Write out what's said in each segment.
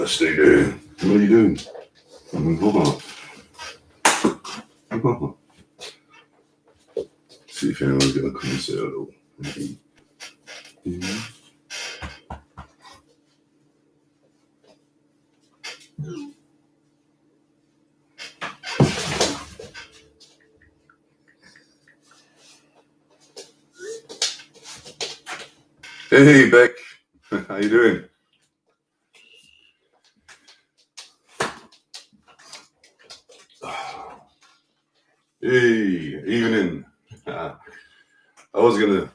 Stay there. What are you doing? See if anyone's going to come and say hello. Hey, Beck. How you doing? Hey, evening. I was going to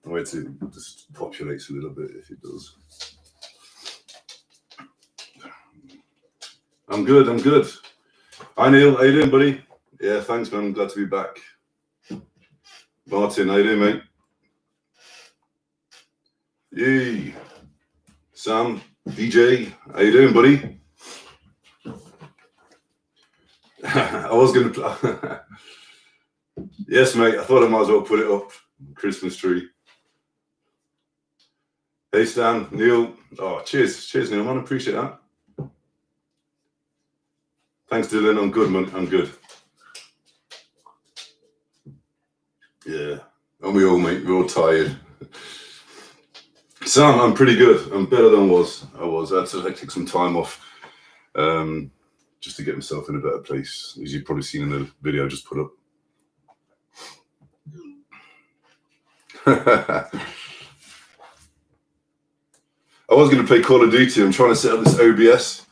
wait to just populates a little bit if it does. I'm good. Hi, Neil. How you doing, buddy? Yeah, thanks, man. I'm glad to be back. Martin, how you doing, mate? Yay. Sam, DJ, how you doing, buddy? I was going to... Yes, mate. I thought I might as well put it up. Christmas tree. Hey, Stan, Neil. Oh, cheers, Neil, man. I appreciate that. Thanks, Dylan. I'm good, man. I'm good. Yeah. And we all, mate. We're all tired. Sam, I'm pretty good. I'm better than I was. I had to take some time off just to get myself in a better place, as you've probably seen in the video I just put up. I was going to play Call of Duty. I'm trying to set up this OBS.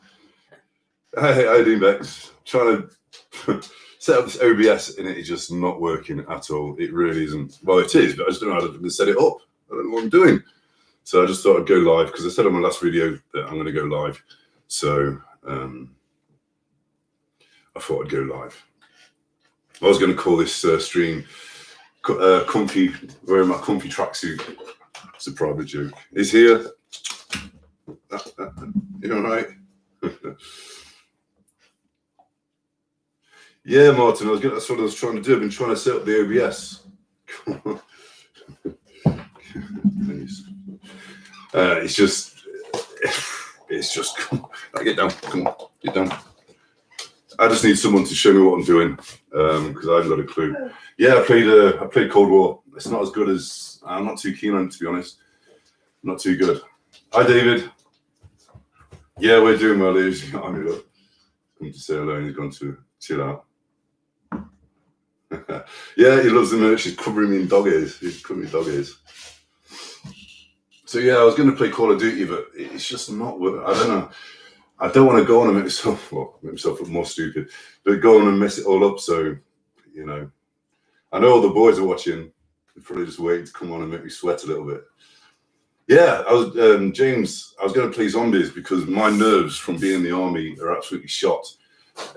Hey, how you doing, Bex? Trying to set up this OBS and it is just not working at all. It really isn't. Well, it is, but I just don't know how to set it up. I don't know what I'm doing. So I just thought I'd go live because I said on my last video that I'm going to go live. So I thought I'd go live. I was going to call this stream comfy, wearing my comfy tracksuit. It's a private joke. He's here. You all right? Yeah, Martin, that's what I was trying to do. I've been trying to set up the OBS. It's just, get down, come on, get down. I just need someone to show me what I'm doing, because I haven't got a clue. Yeah, I played Cold War. It's not as good as, I'm not too keen on it, to be honest. Not too good. Hi, David. Yeah, we're doing well. He's come to say hello and he's gone to chill out. Yeah, he loves the merch. He's covering me in dog ears. So yeah, I was going to play Call of Duty, but it's just not worth. I don't know. I don't want to go on and make myself look more stupid, but go on and mess it all up. So, you know, I know all the boys are watching. They're probably just waiting to come on and make me sweat a little bit. Yeah, I was James. I was going to play zombies because my nerves from being in the army are absolutely shot,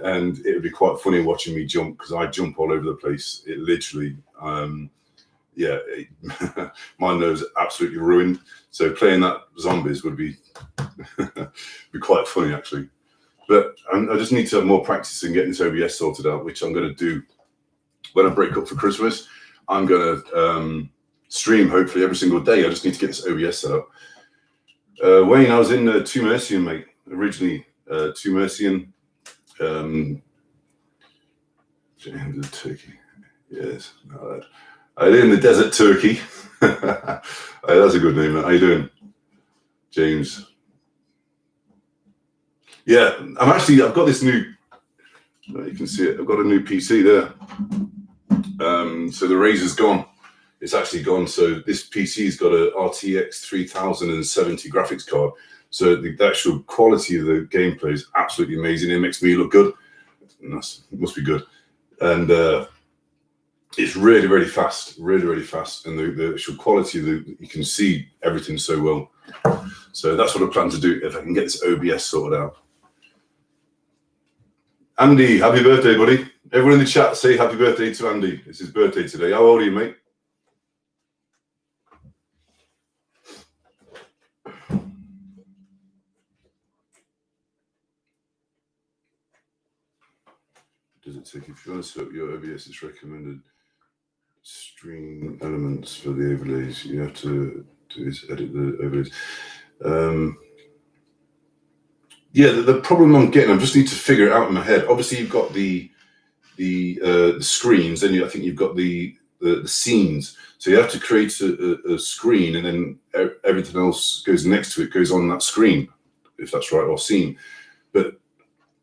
and it would be quite funny watching me jump because I jump all over the place. It literally, my nerves are absolutely ruined. So playing that zombies would be be quite funny actually. But I just need to have more practice in getting this OBS sorted out, which I'm going to do when I break up for Christmas. I'm going to stream hopefully every single day. I just need to get this OBS set up. Wayne, I was in Two Mercian, mate. Originally, Two Mercian. Turkey. Yes. I live in the desert, Turkey. That's a good name, man. How you doing, James? Yeah, I've got this new. You can see it. I've got a new PC there. So the Razor's gone. It's actually gone. So this PC's got a RTX 3070 graphics card. So the actual quality of the gameplay is absolutely amazing. It makes me look good. It must be good. And it's really, really fast. Really fast. And the actual quality, you can see everything so well. So that's what I plan to do if I can get this OBS sorted out. Andy, happy birthday, buddy. Everyone in the chat say happy birthday to Andy. It's his birthday today. How old are you, mate? Does it take, if you want to set up your OBS, it's recommended stream elements for the overlays. You have to do is edit the overlays. Yeah, the problem I'm getting, I just need to figure it out in my head. Obviously, you've got the screens, and I think you've got the scenes. So you have to create a screen, and then everything else goes next to it, goes on that screen, if that's right, or scene. But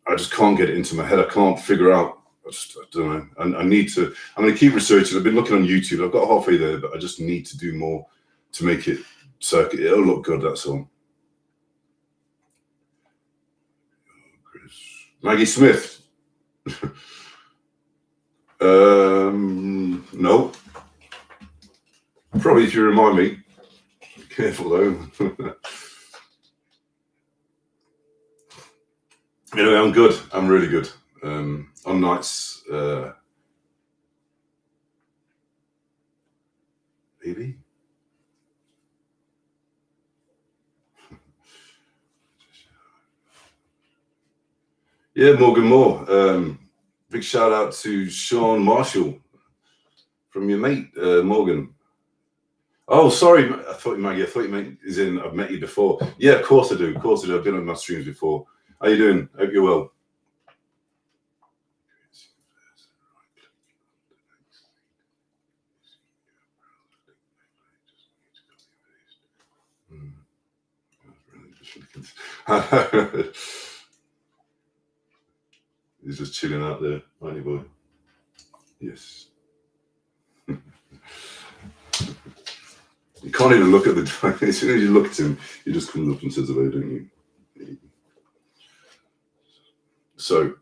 I just can't get it into my head. I can't figure out. I don't know. I need to. I'm going to keep researching. I've been looking on YouTube. I've got halfway there, but I just need to do more to make it so it'll look good. That's all. Maggie Smith. No. Probably if you remind me. Careful though. Anyway, I'm good. I'm really good. On nights, maybe. Yeah, Morgan Moore. Big shout out to Sean Marshall from your mate, Morgan. Oh, sorry. I thought Maggie. I thought you meant as in I've met you before. Yeah, of course I do. Of course I do. I've been on my streams before. How you doing? Hope you're well. He's just chilling out there, aren't you, boy? Yes. You can't even look at the guy. As soon as you look at him, he just comes up and says hello, don't you? So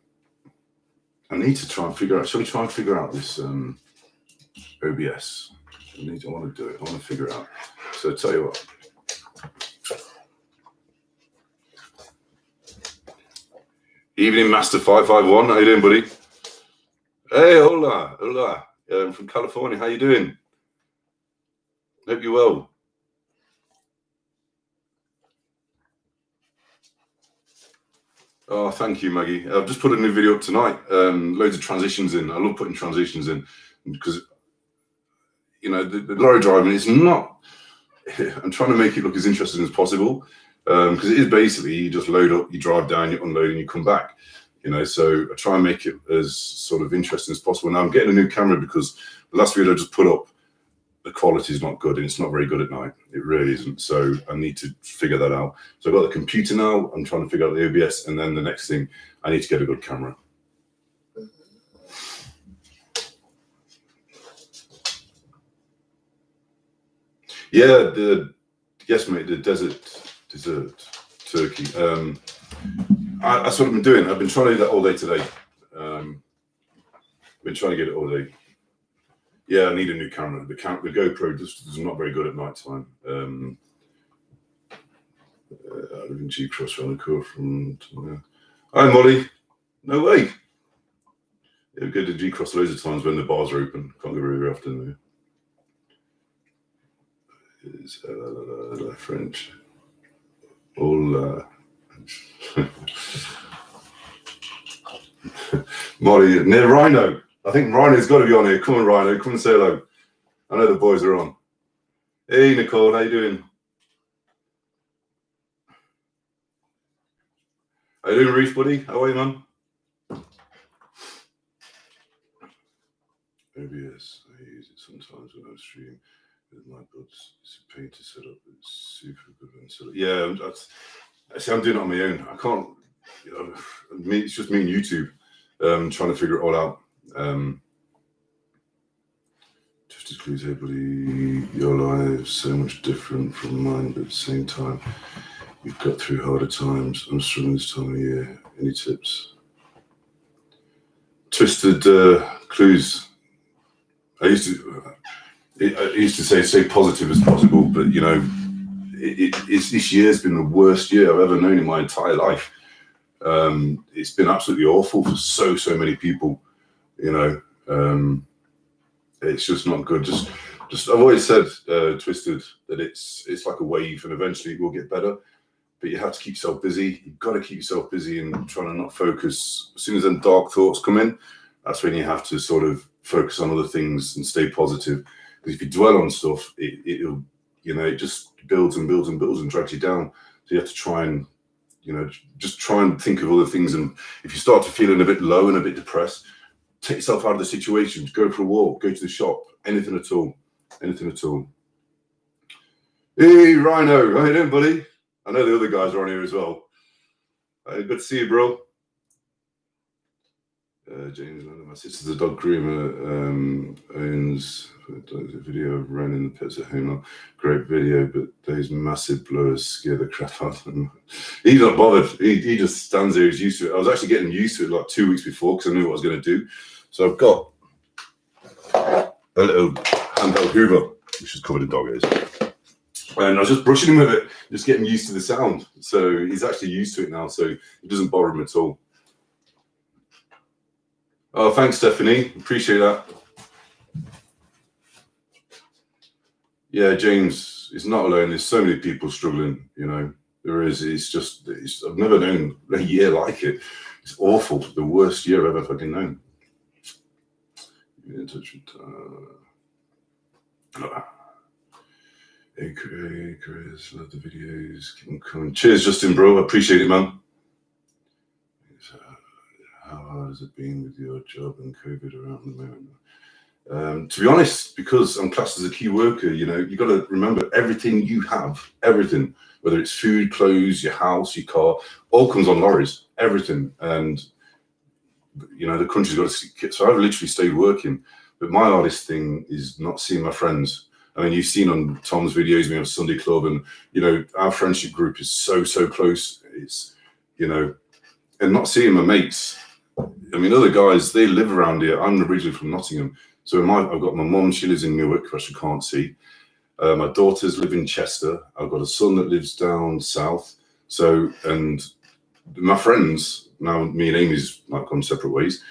I need to try and figure out. Shall we try and figure out this OBS? I want to do it. I want to figure it out. So tell you what. Evening, Master 551. How you doing, buddy? Hey, hola, hola. I'm from California. How you doing? Hope you're well. Oh, thank you, Maggie. I've just put a new video up tonight. Loads of transitions in. I love putting transitions in because, you know, the lorry driving is not. I'm trying to make it look as interesting as possible because it is basically you just load up, you drive down, you unload, and you come back. You know, so I try and make it as sort of interesting as possible. Now I'm getting a new camera because the last video I just put up, the quality is not good and it's not very good at night. It really isn't. So I need to figure that out. So I've got the computer now. I'm trying to figure out the OBS, and then the next thing, I need to get a good camera. Yeah, yes, mate. The dessert turkey. That's what I've been doing. I've been trying to do that all day today. Been trying to get it all day. Yeah, I need a new camera. The GoPro just is not very good at night time. I live in G-Cross around the corner from. Hi, Molly. No way. Yeah, we go to G-Cross loads of times when the bars are open. Can't go very often though. Is French. All Molly near Rhino. I think Rhino's got to be on here. Come on, Rhino. Come and say hello. I know the boys are on. Hey, Nicole. How you doing? How you doing, Reef, buddy? How are you, man? OBS. I use it sometimes when I stream with my buds. It's a pain to set up. It's super good and set up. Yeah, I'm doing it on my own. I can't. You know, it's just me and YouTube. Trying to figure it all out. Just as clues, everybody, your lives so much different from mine, but at the same time, you've got through harder times. I'm struggling this time of year. Any tips? Twisted clues. I used to say stay positive as possible, but you know, this year's been the worst year I've ever known in my entire life. It's been absolutely awful for so many people. You know, it's just not good. Just I've always said, Twisted, that it's like a wave, and eventually it will get better. But you have to keep yourself busy. You've got to keep yourself busy and trying to not focus. As soon as them dark thoughts come in, that's when you have to sort of focus on other things and stay positive. Because if you dwell on stuff, it'll, it just builds and builds and builds and drags you down. So you have to try and, just try and think of other things. And if you start to feeling a bit low and a bit depressed, take yourself out of the situation, go for a walk, go to the shop, anything at all. Hey, Rhino, how you doing, buddy? I know the other guys are on here as well. Good to see you, bro. James, my sister's a dog groomer, owns a video of running the pets at home. Great video, but those massive blowers scare the crap out of him. He's not bothered. He just stands there. He's used to it. I was actually getting used to it like 2 weeks before because I knew what I was going to do. So I've got a little handheld Hoover, which is covered in dog ears. And I was just brushing him with it, just getting used to the sound. So he's actually used to it now, so it doesn't bother him at all. Oh, thanks, Stephanie. Appreciate that. Yeah, James is not alone. There's so many people struggling, There is. I've never known a year like it. It's awful. The worst year I've ever fucking known. In touch with... Hey, Chris, love the videos. Keep them coming. Cheers, Justin, bro. I appreciate it, man. How hard has it been with your job and COVID around the moment? To be honest, because I'm classed as a key worker, you got to remember everything you have, everything, whether it's food, clothes, your house, your car, all comes on lorries, everything. And, the country's got to, so I've literally stayed working. But my hardest thing is not seeing my friends. I mean, you've seen on Tom's videos, we have Sunday Club, and, our friendship group is so close. It's, and not seeing my mates. I mean, other guys, they live around here. I'm originally from Nottingham. So I've got my mum, she lives in Newark, which I can't see. My daughters live in Chester. I've got a son that lives down south. So, and my friends, now me and Amy's like gone separate ways.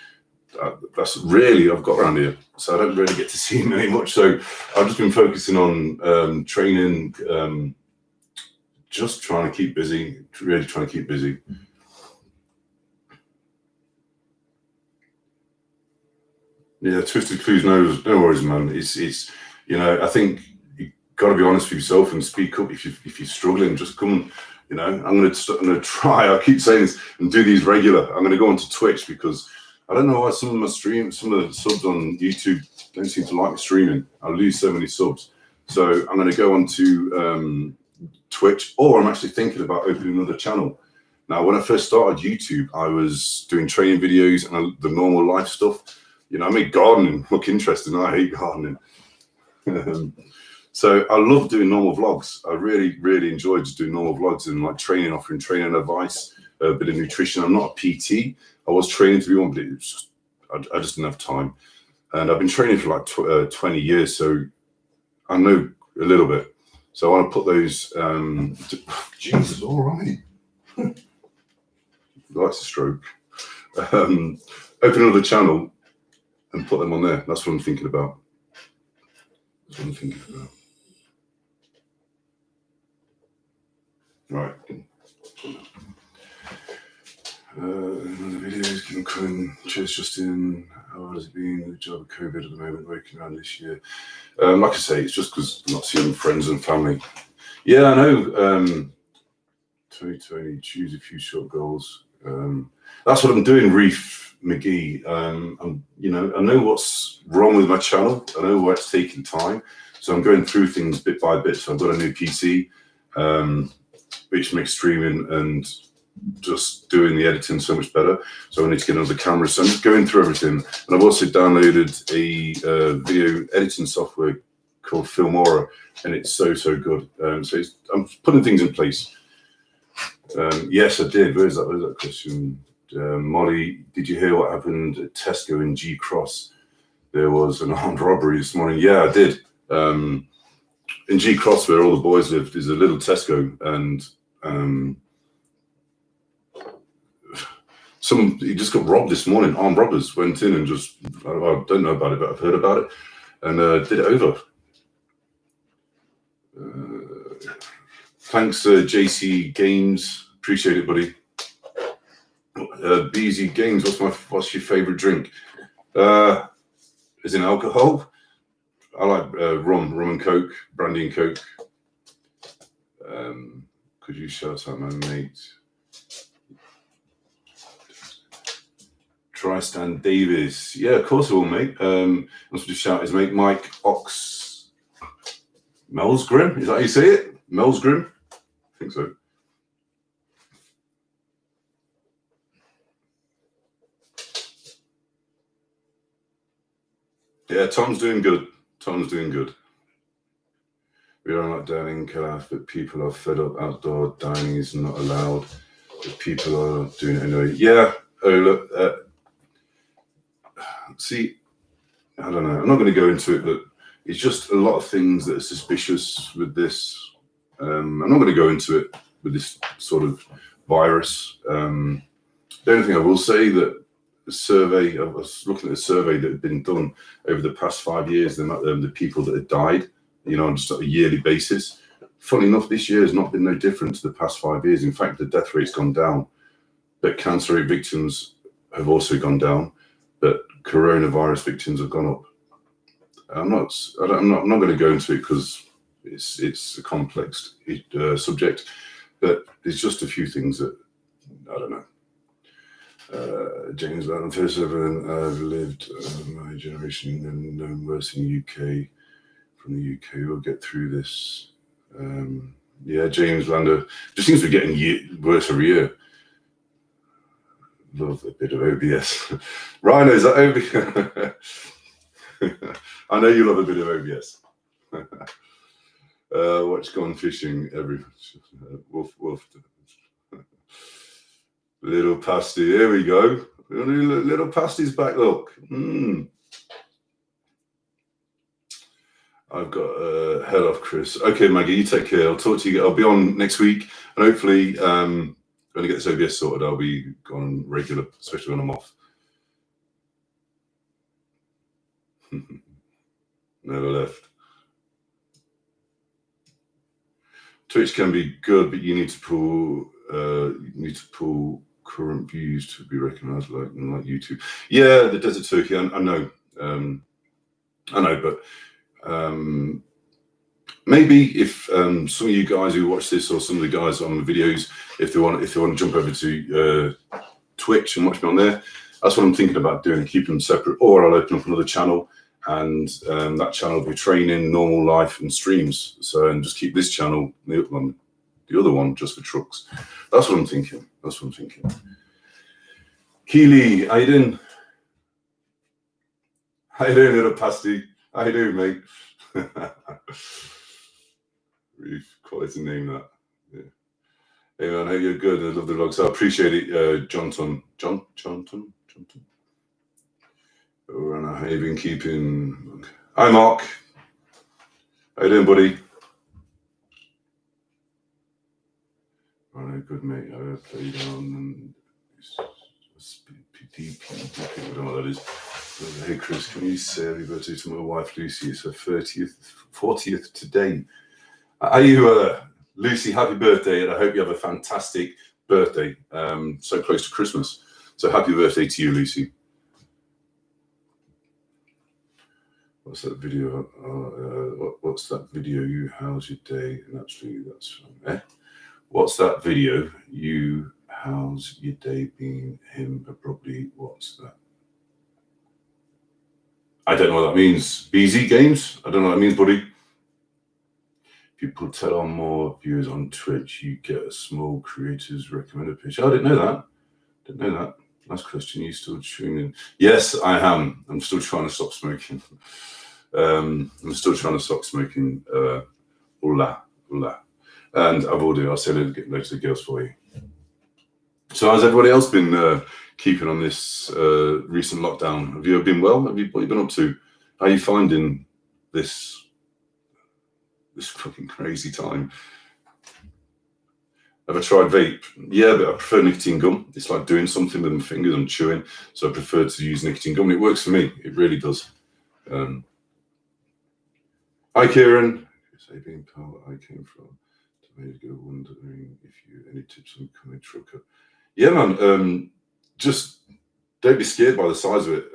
That's really I've got around here. So I don't really get to see him very much. So I've just been focusing on training, just trying to keep busy, really trying to keep busy. Yeah, Twisted Clues, no worries, man. It's I think you got to be honest with yourself and speak up if you're struggling. Just come, I'm gonna try. I keep saying this and do these regular. I'm gonna go onto Twitch because I don't know why some of the subs on YouTube don't seem to like streaming. I lose so many subs, so I'm gonna go onto Twitch, or I'm actually thinking about opening another channel. Now, when I first started YouTube, I was doing training videos and the normal life stuff. I made gardening look interesting. I hate gardening. So I love doing normal vlogs. I really enjoy just doing normal vlogs and like offering training advice, a bit of nutrition. I'm not a PT. I was training to be one, but I just didn't have time. And I've been training for like 20 years, so I know a little bit. So I want to put those, Jesus, all right. Likes a stroke. Open another channel and put them on there. That's what I'm thinking about. Right. Another videos can come. Cheers, Justin. How hard has it been with the job of COVID at the moment, working around this year? Like I say, it's just because I'm not seeing friends and family. Yeah, I know. 2020, choose a few short goals. That's what I'm doing, Reef McGee. I know what's wrong with my channel. I know why it's taking time. So I'm going through things bit by bit. So I've got a new PC, which makes streaming and just doing the editing so much better. So I need to get another camera. So I'm just going through everything. And I've also downloaded a video editing software called Filmora, and it's so good. So I'm putting things in place. Yes, I did. Where's that question? Molly, did you hear what happened at Tesco in G Cross? There was an armed robbery this morning. Yeah, I did. In G Cross, where all the boys live, there's a little Tesco, and he just got robbed this morning. Armed robbers went in and just, I don't know about it, but I've heard about it, and did it over. Thanks, JC Games. Appreciate it, buddy. BZ Games, what's your favorite drink? as in alcohol. I like rum and coke, brandy and coke. Could you shout out my mate? Tristan Davis. Yeah, of course I will, mate. Let's just shout his mate, Mike Ox Melsgrim. Is that how you say it? Melsgrim? I think so. Yeah, Tom's doing good. We are not down in Calaf, but people are fed up. Outdoor dining is not allowed, but people are doing it anyway. Yeah. Oh, look. See, I don't know. I'm not going to go into it, but it's just a lot of things that are suspicious with this. I'm not going to go into it with this sort of virus. The only thing I will say that the survey, I was looking at a survey that had been done over the past 5 years, the people that had died, on just a yearly basis. Funny enough, this year has not been no different to the past 5 years. In fact, the death rate's gone down, but cancer rate victims have also gone down, but coronavirus victims have gone up. I'm not going to go into it because it's a complex subject, but there's just a few things that I don't know. James Brown, first ever I've lived my generation and known worse in the UK. From the UK, we'll get through this. Yeah, James Lander just seems to be getting worse every year. Love a bit of OBS. Rhino, is that OBS? I know you love a bit of OBS. Watch Gone Fishing every wolf. Little pasty, here we go. Little pasty's back, look. I've got head off, Chris. Okay, Maggie, you take care. I'll talk to you. I'll be on next week, and hopefully, when I get this OBS sorted, I'll be on regular, especially when I'm off. Never left. Twitch can be good, but you need to pull current views to be recognised, like YouTube. Yeah, the Desert Turkey. I know. But maybe if some of you guys who watch this, or some of the guys on the videos, if they want to jump over to Twitch and watch me on there, that's what I'm thinking about doing, keeping them separate. Or I'll open up another channel, and that channel will be training, normal life, and streams. So, and just keep this channel, the other one, just for trucks. That's what I'm thinking. Keely, how you doing? How you doing, little pasty? How you doing, mate? Really quality name, that. Yeah. Hey man, how you good? I love the vlogs. I appreciate it, Johnton. Oh, and how you been keeping? Hi, Mark. How you doing, buddy? Right, good, mate. I played on PDP. I don't know what that is. Hey, Chris, can you say happy birthday to my wife, Lucy? It's her 40th today. Are you, Lucy, happy birthday, and I hope you have a fantastic birthday. So close to Christmas. So happy birthday to you, Lucy. What's that video? What's that video? You, how's your day? And actually, that's What's that video? You, how's your day been? Him, abruptly. What's that? I don't know what that means. BZ Games? I don't know what that means, buddy. If you put on more viewers on Twitch, you get a small creators recommended page. I didn't know that. Nice question. You still tuning? Yes, I am. I'm still trying to stop smoking. Hola. And I'll say later to the girls for you. So how's everybody else been keeping on this recent lockdown? Have you been well? What have you been up to? How are you finding this fucking crazy time? Have I tried vape? Yeah, but I prefer nicotine gum. It's like doing something with my fingers and chewing. So I prefer to use nicotine gum. It works for me. It really does. Hi, Kieran. Say being pal I came from. Ago, wondering if you any tips on becoming a trucker. Yeah, man. Just don't be scared by the size of it.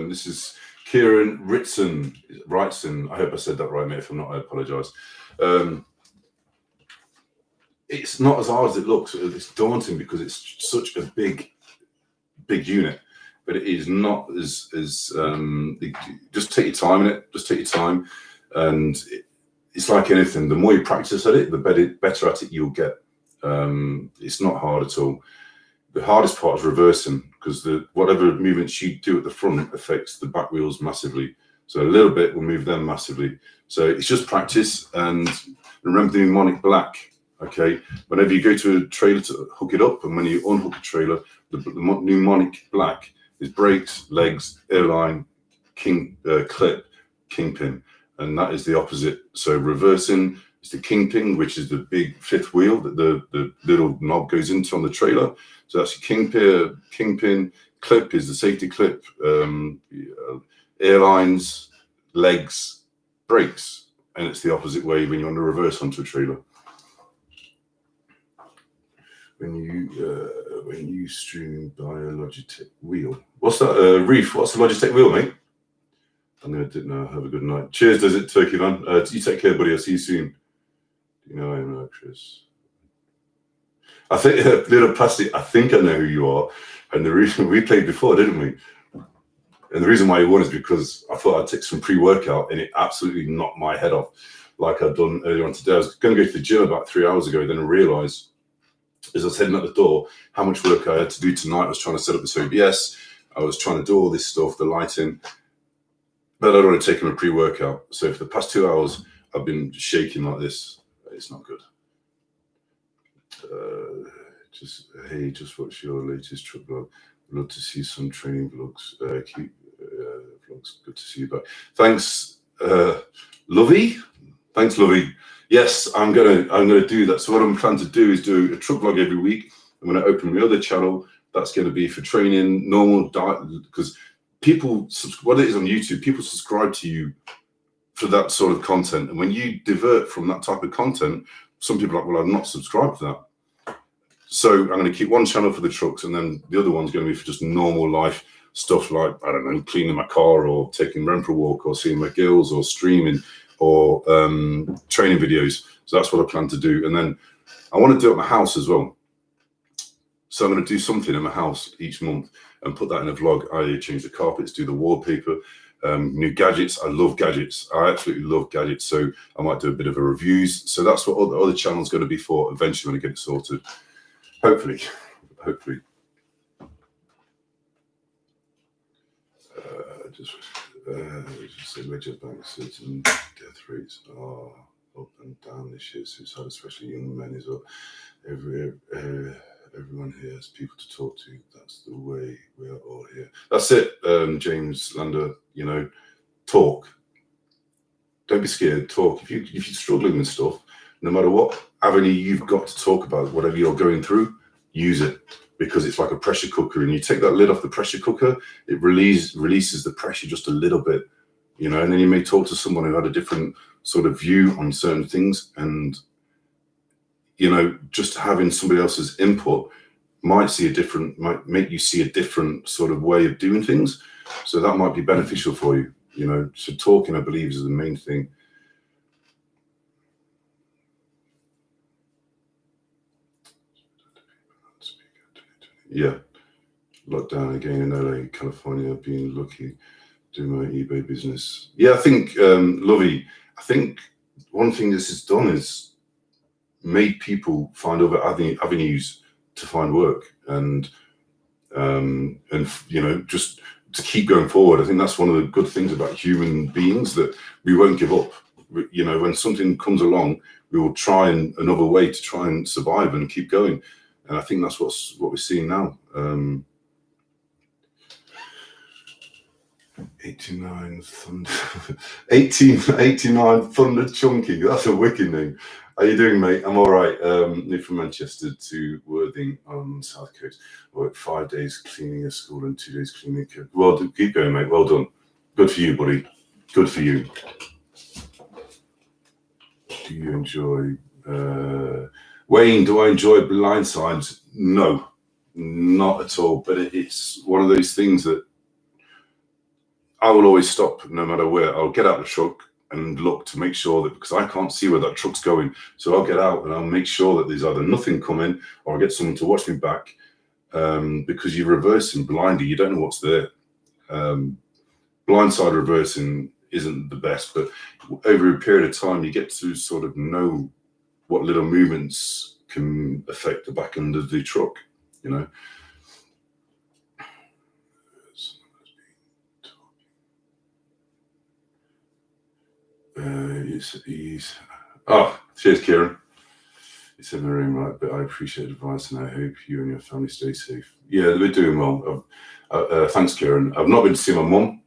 This is Kieran Wrightson. I hope I said that right, mate. If I'm not, I apologise. It's not as hard as it looks. It's daunting because it's such a big unit, but it is not as just take your time in it. Just take your time, and it's like anything. The more you practice at it, the better at it you'll get. It's not hard at all. The hardest part is reversing, because whatever movements you do at the front affects the back wheels massively. So a little bit will move them massively. So it's just practice, and remember the mnemonic black. Okay, whenever you go to a trailer to hook it up, and when you unhook a trailer, the mnemonic black is brakes, legs, airline, clip, kingpin, and that is the opposite. So reversing is the kingpin, which is the big fifth wheel that the little knob goes into on the trailer. So that's your kingpin. Clip is the safety clip. Airlines, legs, brakes, and it's the opposite way when you want to reverse onto a trailer. When you stream by a Logitech wheel, what's that? Reef, what's the Logitech wheel, mate? I'm gonna do now. Have a good night. Cheers, does it, Turkey man? You take care, buddy. I'll see you soon. You know I know, Chris. I think little plastic. I think I know who you are, and the reason we played before, didn't we? And the reason why you won is because I thought I'd take some pre-workout, and it absolutely knocked my head off, like I'd done earlier on today. I was going to go to the gym about 3 hours ago, then I realised, as I was heading out the door, how much work I had to do tonight. I was trying to set up this OBS. I was trying to do all this stuff, the lighting, but I'd already taken a pre-workout. So for the past 2 hours, I've been shaking like this. It's not good. Just watch your latest truck vlog. I'd love to see some training vlogs. Vlogs. Good to see you back. Thanks, Lovey. Thanks, Lovey. Yes, I'm gonna do that. So what I'm planning to do is do a truck vlog every week. I'm gonna open my other channel. That's gonna be for training, normal diet, because people, what it is on YouTube, people subscribe to you for that sort of content. And when you divert from that type of content, some people are like, well, I'm not subscribed to that. So I'm going to keep one channel for the trucks, and then the other one's going to be for just normal life stuff, like, I don't know, cleaning my car, or taking Ren for a walk, or seeing my girls, or streaming, or training videos. So that's what I plan to do. And then I want to do it at my house as well. So I'm going to do something in my house each month and put that in a vlog. I change the carpets, do the wallpaper, new gadgets. I love gadgets. I absolutely love gadgets. So I might do a bit of a reviews. So that's what the other channel's going to be for eventually when I get it sorted. Hopefully. Just say ledger bank certain death rates are up and down this year. Suicide, especially young men, is up. Everyone here has people to talk to. That's the way we are all here. That's it, James Lander. You know, talk. Don't be scared. Talk. If you're struggling with stuff, no matter what avenue you've got to talk about, whatever you're going through, use it, because it's like a pressure cooker. And you take that lid off the pressure cooker, it releases the pressure just a little bit, you know. And then you may talk to someone who had a different sort of view on certain things, and you know, just having somebody else's input might make you see a different sort of way of doing things. So that might be beneficial for you, you know. So talking, I believe, is the main thing. Yeah, lockdown again in LA, California. Being lucky, doing my eBay business. Yeah, I think, Lovey, I think one thing this has done is made people find other avenues to find work, and you know, just to keep going forward. I think that's one of the good things about human beings, that we won't give up. You know, when something comes along, we will try another way to try and survive and keep going. And I think that's what we're seeing now. 89 Thunder Chunky. That's a wicked name. How you doing, mate? I'm all right. New from Manchester to Worthing on the South Coast. I worked 5 days cleaning a school and 2 days cleaning a kid. Well, keep going, mate. Well done. Good for you, buddy. Good for you. Do you enjoy... Wayne, do I enjoy blindsides? No, not at all. But it's one of those things that I will always stop no matter where. I'll get out the truck and look to make sure that, because I can't see where that truck's going. So I'll get out and I'll make sure that there's either nothing coming or I'll get someone to watch me back, because you're reversing blindly. You don't know what's there. Blindside reversing isn't the best, but over a period of time, you get to sort of know what little movements can affect the back end of the truck, you know. Cheers, Kieran. It's in the room, right? But I appreciate advice, and I hope you and your family stay safe. Yeah, we're doing well. Thanks, Kieran. I've not been to see my mum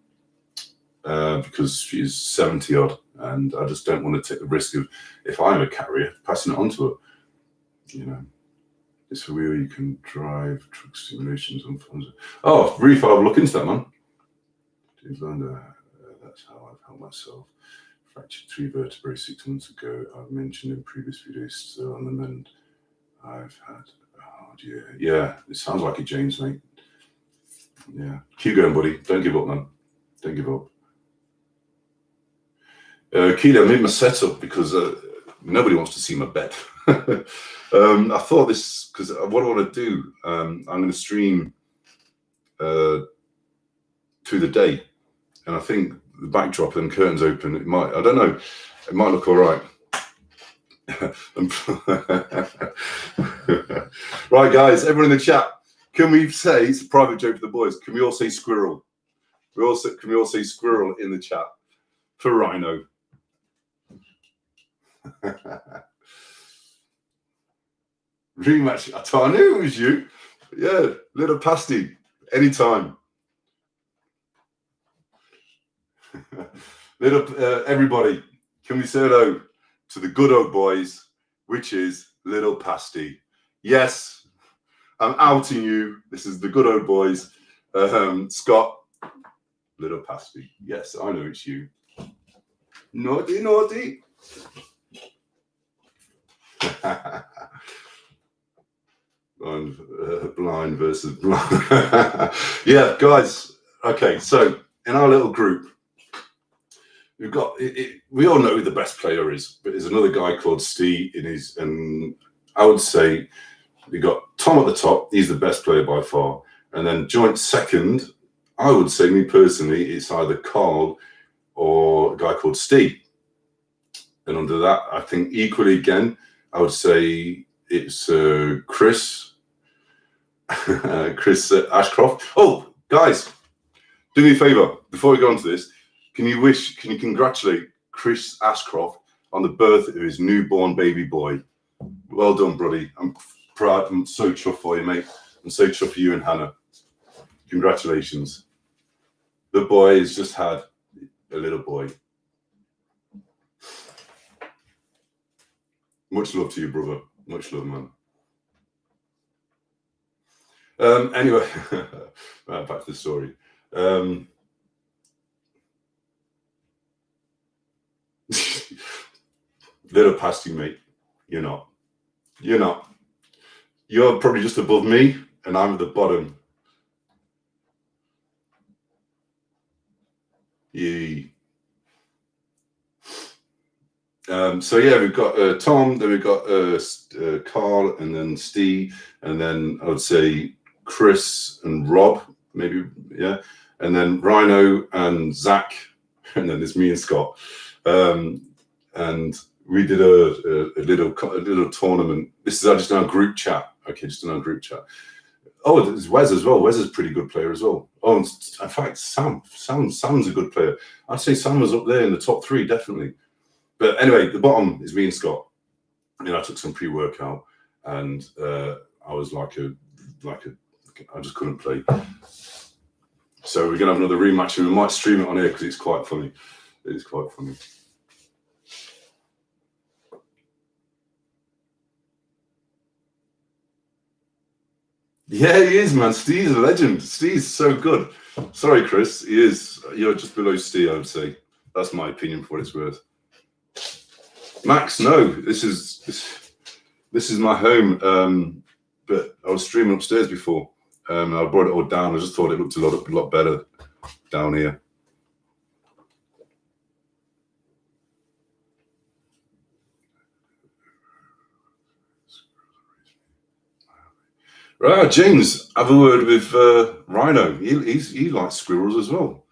because she's 70 odd, and I just don't want to take the risk of, if I'm a carrier, passing it on to her. You know, it's a wheel you can drive truck simulations on phones. Oh, Reef, I'll look into that, man. That's how I've helped myself. Fractured 3 vertebrae 6 months ago. I've mentioned in previous videos, still on the mend. I've had a hard year. Yeah, it sounds like it, James, mate. Yeah, keep going, buddy. Don't give up, man. Don't give up. Keely, I made my setup because nobody wants to see my bed. I thought this, because what I want to do, I'm going to stream through the day, and I think the backdrop and curtains open, it might, I don't know, it might look all right. Right, guys, everyone in the chat, can we say, it's a private joke for the boys, can we all say squirrel? Can we all say squirrel in the chat for Rhino? Rematch, I knew it was you. Yeah, little pasty, anytime. Everybody, can we say hello to the good old boys, which is Little Pasty? Yes, I'm outing you. This is the good old boys. Scott, Little Pasty. Yes, I know it's you. Naughty, naughty. Blind versus blind. Yeah, guys. Okay, so in our little group, we've got we all know who the best player is, but there's another guy called Steve in his, and I would say we got Tom at the top. He's the best player by far, and then joint second, I would say, me personally, it's either Carl or a guy called Steve. And under that, I think equally again, I would say it's Chris Ashcroft. Oh, guys, do me a favor before we go on to this. Can you congratulate Chris Ashcroft on the birth of his newborn baby boy? Well done, buddy. I'm proud. I'm so chuffed for you, mate. I'm so chuffed for you and Hannah. Congratulations. The boy has just had a little boy. Much love to you, brother. Much love, man. Anyway, right, back to the story. Little past you, mate. You're not. You're not. You're probably just above me, and I'm at the bottom. So yeah, we've got Tom, then we've got Carl, and then Steve, and then I would say Chris and Rob, maybe, yeah, and then Rhino and Zach, and then there's me and Scott, and we did a little tournament. This is just in our group chat. Okay, just in our group chat. Oh, there's Wes as well. Wes is a pretty good player as well. Oh, and in fact, Sam's a good player. I'd say Sam was up there in the top 3, definitely. But anyway, the bottom is me and Scott. And I took some pre-workout, and I was I just couldn't play. So we're gonna have another rematch, and we might stream it on here because it's quite funny. It is quite funny. Yeah, he is, man. Steve's a legend. Steve's so good. Sorry, Chris. He is. You're just below Steve, I would say. That's my opinion for what it's worth. Max, no. This is my home. But I was streaming upstairs before. I brought it all down. I just thought it looked a lot better down here. Right, James, have a word with Rhino. He likes squirrels as well.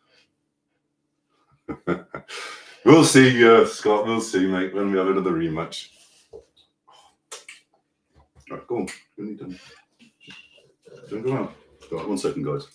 We'll see, Scott. We'll see, mate, when we have another rematch. Right, go on. When you done? Don't go out. Right, 1 second, guys.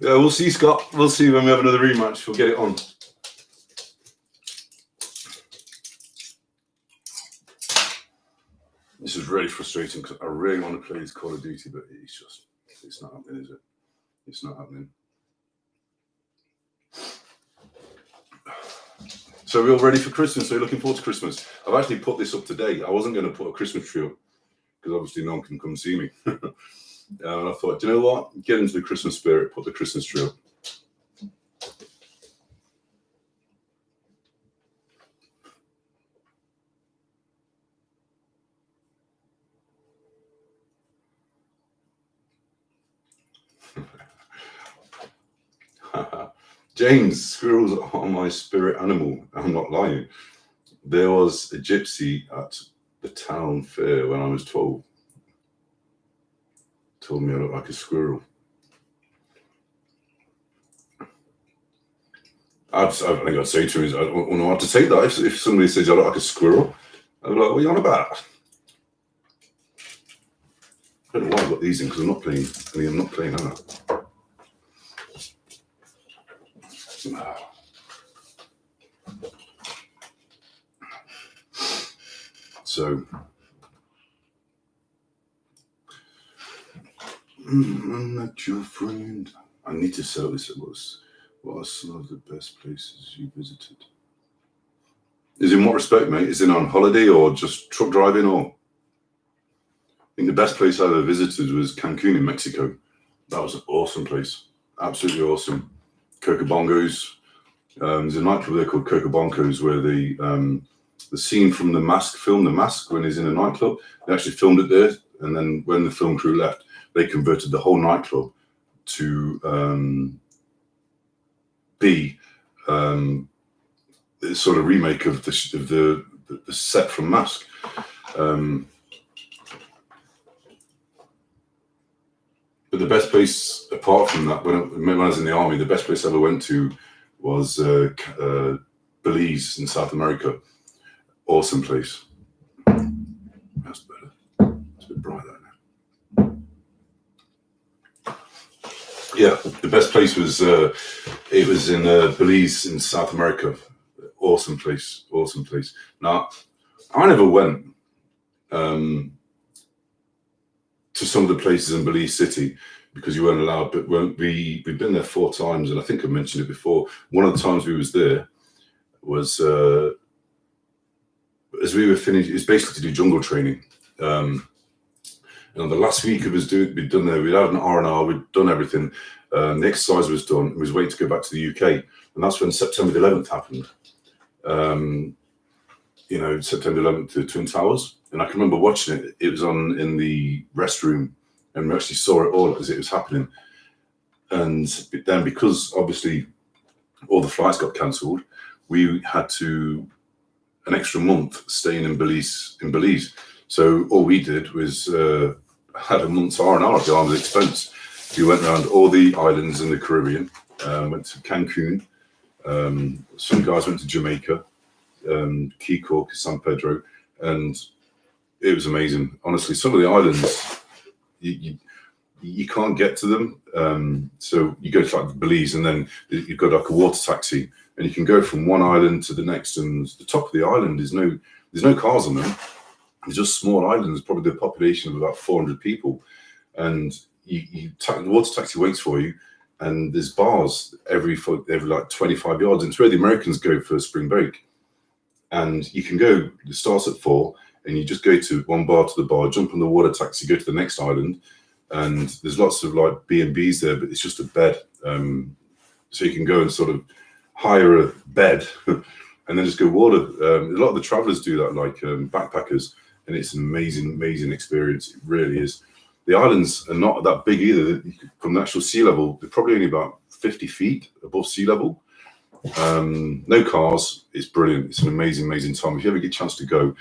Yeah, we'll see, Scott. We'll see when we have another rematch. We'll get it on. This is really frustrating because I really want to play this Call of Duty, but it's not happening, is it? It's not happening. So we're all ready for Christmas. So we're looking forward to Christmas. I've actually put this up today. I wasn't going to put a Christmas tree up because obviously no one can come see me. And I thought, you know what? Get into the Christmas spirit, put the Christmas tree up. James, squirrels are my spirit animal. I'm not lying. There was a gypsy at the town fair when I was 12. Told me I look like a squirrel. I think I'd say to him, I don't know how to take that. If somebody says I look like a squirrel, I'd be like, what are you on about? I don't know why I've got these in because I'm not playing. I'm not playing, am I? So, I'm not your friend. I need to sell this. What are some of the best places you visited? Is in what respect, mate? Is it on holiday or just truck driving? Or I think the best place I ever visited was Cancun in Mexico. That was an awesome place. Absolutely awesome. Cocobongos. There's a nightclub there called Cocobongos where the scene from The Mask film, The Mask, when he's in a nightclub, they actually filmed it there. And then when the film crew left, they converted the whole nightclub to be sort of remake of the set from Mask. But the best place, apart from that, when I was in the army, the best place I ever went to was Belize in South America. Awesome place. That's better. It's a bit bright there now. Yeah, the best place was it was in Belize in South America. Awesome place. Awesome place. Now, I never went to some of the places in Belize City because you weren't allowed, but we've been there 4 times, and I think I mentioned it before. One of the times we was there was as we were finished, it's basically to do jungle training. And on the last week of us we'd done there, we'd had an R&R, we'd done everything. The exercise was done. We was waiting to go back to the UK, and that's when September the 11th happened. September 11th, the Twin Towers. And I can remember watching it. It was on in the restroom, and we actually saw it all as it was happening. And then, because obviously all the flights got cancelled, we had an extra month staying in Belize. So all we did was had a month's R&R at the arm's expense. We went around all the islands in the Caribbean, went to Cancun. Some guys went to Jamaica, Key Cork, San Pedro, and it was amazing. Honestly, some of the islands, you can't get to them. So you go to like Belize, and then you've got like a water taxi, and you can go from one island to the next. And the top of the island there's no cars on them. It's just small islands, probably the population of about 400 people. And the water taxi waits for you, and there's bars every like 25 yards. And it's where the Americans go for spring break. And you can go, it starts at 4, and you just go to one bar to the bar, jump on the water taxi, go to the next island, and there's lots of like B&Bs there, but it's just a bed. So you can go and sort of hire a bed and then just go water. A lot of the travelers do that, like backpackers, and it's an amazing experience. It really is. The islands are not that big either. From the actual sea level, they're probably only about 50 feet above sea level. No cars. It's brilliant. It's an amazing time. If you ever get a chance to go,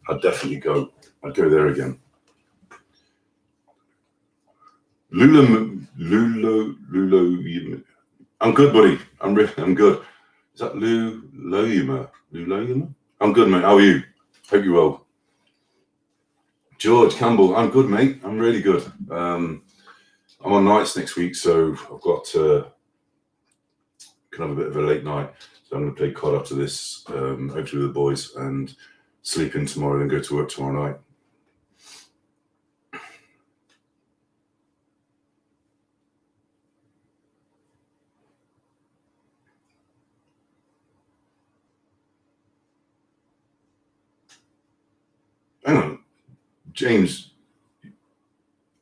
I'd definitely go. I'd go there again. Lulo. I'm good, buddy. I'm good. Is that Luloyuma? I'm good, mate. How are you? Hope you're well. George Campbell. I'm good, mate. I'm really good. I'm on nights next week, so I've got can have a bit of a late night. So I'm going to play COD after this, hopefully with the boys, and sleep in tomorrow, then go to work tomorrow night. Hang on, James.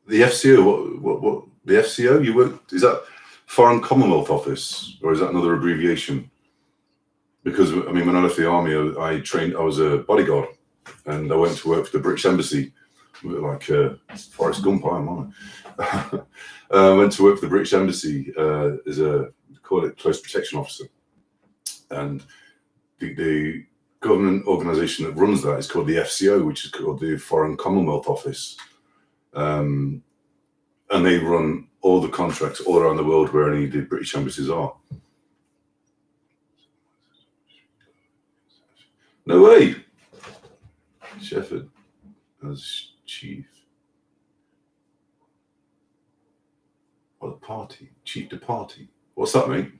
The FCO. What? The FCO? You work? Is that Foreign Commonwealth Office, or is that another abbreviation? Because I mean, when I left the army, I was a bodyguard, and I went to work for the British Embassy, like Forrest Gump. I went to work for the British Embassy as call it close protection officer, and the government organisation that runs that is called the FCO, which is called the Foreign Commonwealth Office, and they run all the contracts all around the world where any of the British embassies are. No way. Shefford as chief. What the party? Chief de party. What's that mean?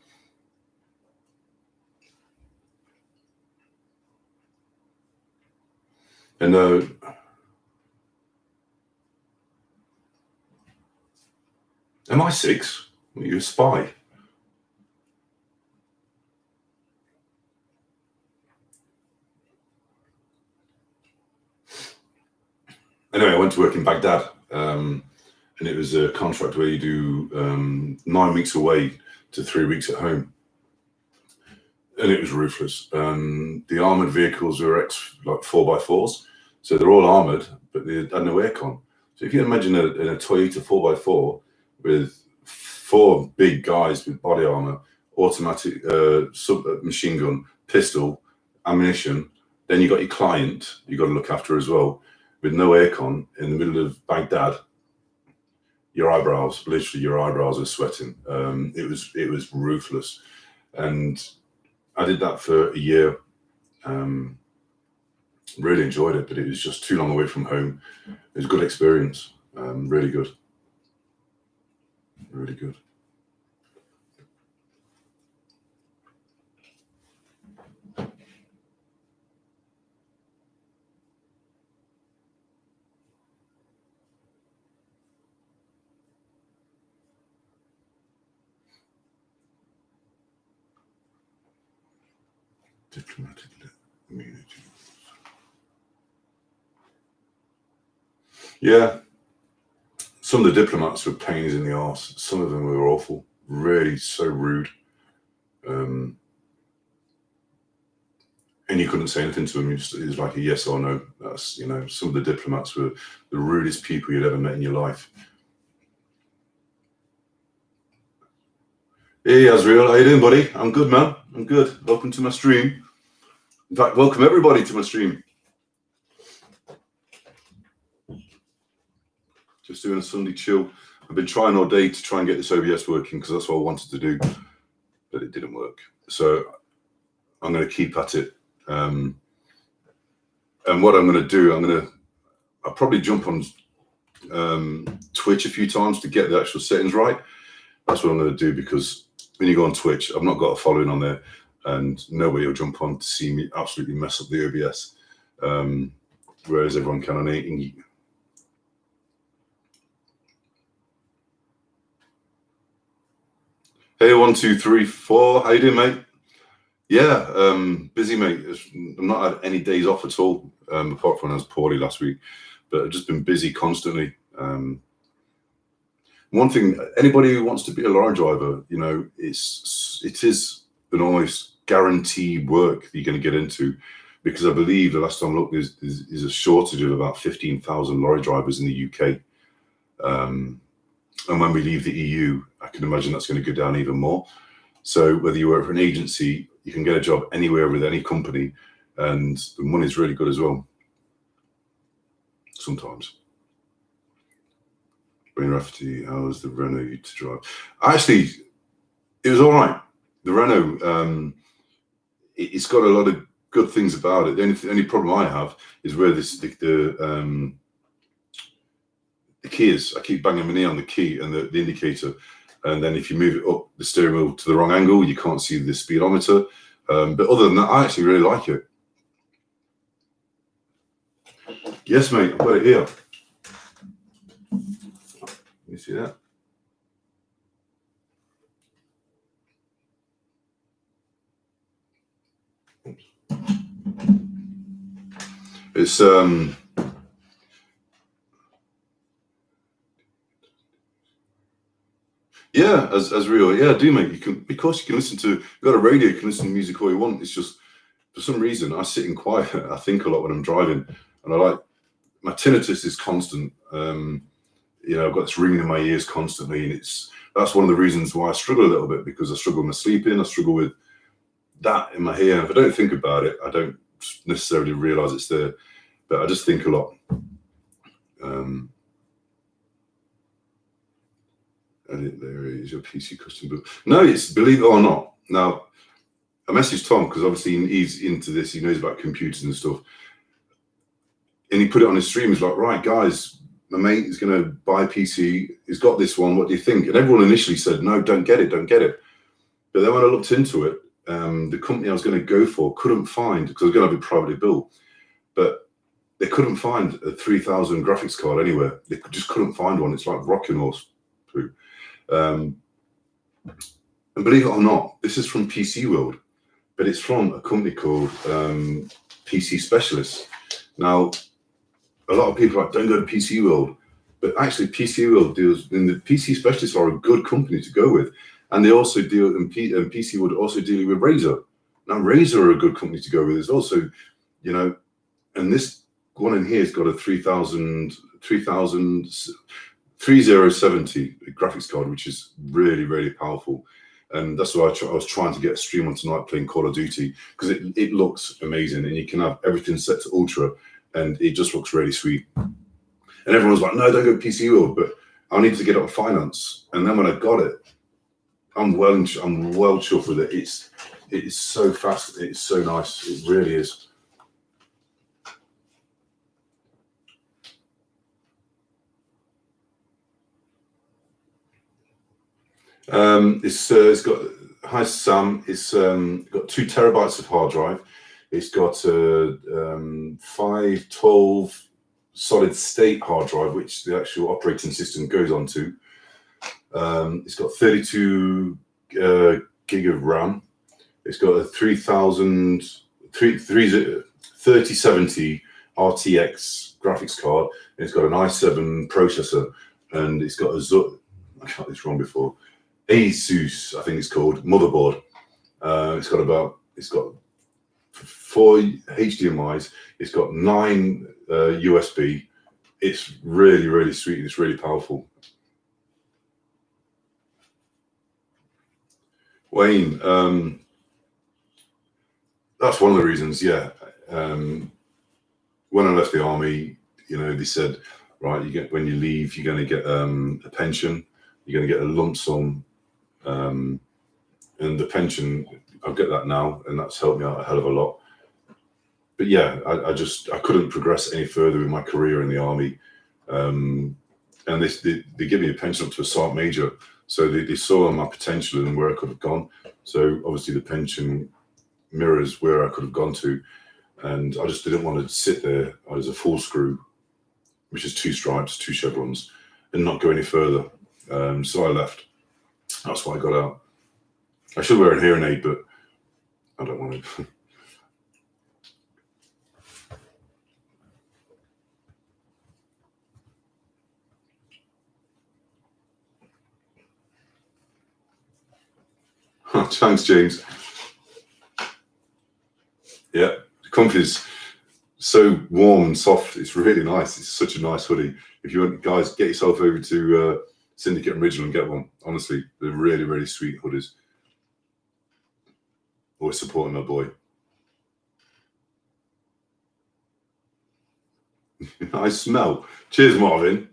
And MI6? Are you a spy? Anyway, I went to work in Baghdad, and it was a contract where you do 9 weeks away to 3 weeks at home. And it was ruthless. The armoured vehicles were like 4x4s, so they're all armoured, but they had no aircon. So if you imagine a Toyota 4x4 with 4 big guys with body armour, automatic machine gun, pistol, ammunition, then you got your client you got to look after as well, with no aircon in the middle of Baghdad. Your eyebrows are sweating. It was ruthless, and I did that for a year. Really enjoyed it, but it was just too long away from home. It was a good experience. Really good. Really good. Diplomatic immunity. Yeah. Some of the diplomats were pains in the arse. Some of them were awful. Really so rude. And you couldn't say anything to them. It was like a yes or no. That's, some of the diplomats were the rudest people you'd ever met in your life. Hey, Azriel, how you doing, buddy? I'm good, man. I'm good. Welcome to my stream. In fact, welcome everybody to my stream. Just doing a Sunday chill. I've been trying all day to try and get this OBS working because that's what I wanted to do, but it didn't work. So I'm going to keep at it. And what I'm going to do, I'll probably jump on Twitch a few times to get the actual settings right. That's what I'm going to do, because when you go on Twitch, I've not got a following on there, and nobody will jump on to see me absolutely mess up the OBS, whereas everyone can on it. Hey, 1, 2, 3, 4. How you doing, mate? Yeah, busy, mate. I've not had any days off at all. apart from when I was poorly last week. But I've just been busy constantly. One thing, anybody who wants to be a lorry driver, you know, it is an almost guaranteed work that you're going to get into, because I believe the last time I looked, there's a shortage of about 15,000 lorry drivers in the UK. And when we leave the EU, I can imagine that's going to go down even more. So whether you work for an agency, you can get a job anywhere with any company, and the money's really good as well. Sometimes. Brain Rafferty, how was the Renault to drive? Actually, it was all right. The Renault, it's got a lot of good things about it. The only problem I have is where the key is. I keep banging my knee on the key and the indicator, and then if you move it up the steering wheel to the wrong angle, you can't see the speedometer. But other than that, I actually really like it. Yes, mate, I've got it here. You see that? Oops. It's yeah, as real. Yeah, do mate. You can, because you can listen to. You've got a radio. You can listen to music all you want. It's just for some reason I sit in quiet. I think a lot when I'm driving, and I like my tinnitus is constant. You know, I've got this ringing in my ears constantly, and that's one of the reasons why I struggle a little bit, because I struggle with my sleeping. I struggle with that in my ear. And if I don't think about it, I don't necessarily realize it's there, but I just think a lot. And there is your PC custom build. No, it's, believe it or not. Now, I messaged Tom because obviously he's into this. He knows about computers and stuff. And he put it on his stream. He's like, right, guys, my mate is going to buy a PC. He's got this one. What do you think? And everyone initially said, no, don't get it, don't get it. But then when I looked into it, the company I was going to go for couldn't find, because I was going to have it privately built, but they couldn't find a 3000 graphics card anywhere. They just couldn't find one. It's like rocking horse poo. And believe it or not, this is from PC World, but it's from a company called PC Specialists. Now, a lot of people are like, don't go to PC World, but actually PC World deals, and the PC Specialists are a good company to go with. And they also deal, and PC World also dealing with Razer. Now, Razer are a good company to go with. There's also, you know, and this one in here has got a 3070 graphics card, which is really, really powerful. And that's why I was trying to get a stream on tonight playing Call of Duty, because it looks amazing, and you can have everything set to ultra, and it just looks really sweet. And everyone was like, no, don't go PC World, but I need to get it on finance. And then when I got it, I'm well chuffed with it. It is so fast. It's so nice. It really is. It's got, hi Sam, it's got 2 terabytes of hard drive. It's got 512 solid state hard drive, which the actual operating system goes onto. It's got 32 gig of RAM. It's got a 3070 RTX graphics card. And it's got an i7 processor, and it's got a I got this wrong before. Asus, I think it's called, motherboard. It's got 4 HDMIs. It's got 9 USB. It's really, really sweet. It's really powerful. Wayne, that's one of the reasons. Yeah, when I left the army, you know, they said, right, when you leave, you're going to get a pension. You're going to get a lump sum. And the pension, I'll get that now, and that's helped me out a hell of a lot. But yeah, I couldn't progress any further in my career in the army, and they give me a pension up to a sergeant major, so they saw my potential and where I could have gone. So obviously the pension mirrors where I could have gone to, and I just didn't want to sit there as a full screw, which is 2 stripes, 2 chevrons, and not go any further. So I left. That's why I got out. I should wear a hearing aid, but I don't want to. Thanks, James. Yeah, the comfy's so warm and soft. It's really nice. It's such a nice hoodie. If you want, guys, get yourself over to Syndicate and Original and get one. Honestly, they're really, really sweet hoodies. Always supporting my boy. Nice smell. Cheers, Marvin.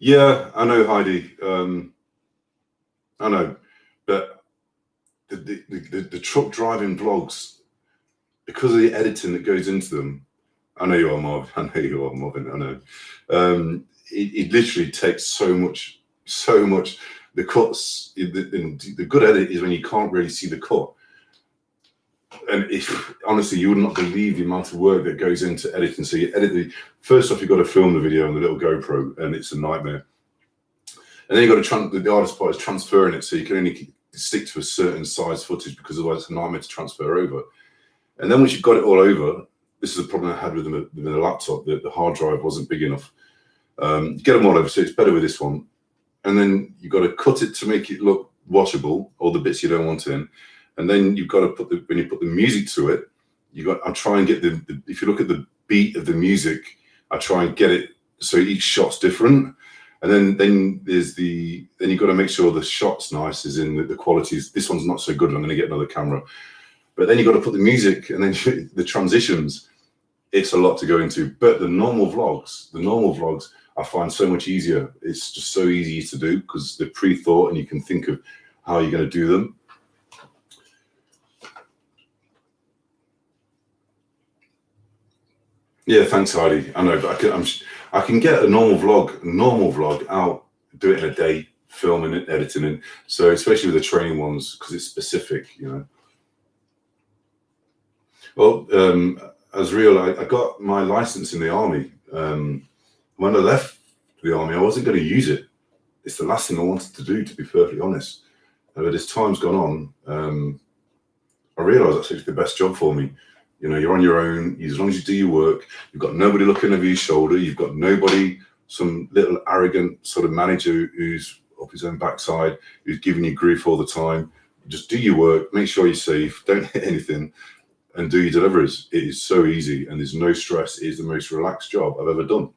Yeah, I know, Heidi. I know, but the truck driving vlogs, because of the editing that goes into them, I know you are, Marvin. I know you are, Marvin. I know. It literally takes so much. The cuts, the good edit is when you can't really see the cut. And if honestly, you would not believe the amount of work that goes into editing. So you edit first off, you've got to film the video on the little GoPro, and it's a nightmare. And then you've got to the hardest part is transferring it, so you can only stick to a certain size footage because otherwise it's a nightmare to transfer over. And then once you've got it all over, this is a problem I had with the laptop. The hard drive wasn't big enough. Get them all over, so it's better with this one. And then you've got to cut it to make it look watchable, all the bits you don't want in. And then you've got to when you put the music to it, I try and get if you look at the beat of the music, I try and get it so each shot's different. And then you've got to make sure the shot's nice, as in the qualities. This one's not so good, I'm going to get another camera. But then you've got to put the music and then the transitions. It's a lot to go into. But the normal vlogs, I find so much easier. It's just so easy to do because they're pre-thought and you can think of how you're going to do them. Yeah, thanks, Heidi. I know, but I can get a normal vlog out, do it in a day, filming it, editing it. So especially with the training ones, because it's specific, you know. Well, as real, I got my license in the army. When I left the army, I wasn't going to use it. It's the last thing I wanted to do, to be perfectly honest. But as time's gone on, I realised that's actually the best job for me. You know, you're on your own. As long as you do your work, you've got nobody looking over your shoulder. You've got nobody, some little arrogant sort of manager who's up his own backside, who's giving you grief all the time. Just do your work, make sure you're safe, don't hit anything, and do your deliveries. It is so easy and there's no stress. It is the most relaxed job I've ever done.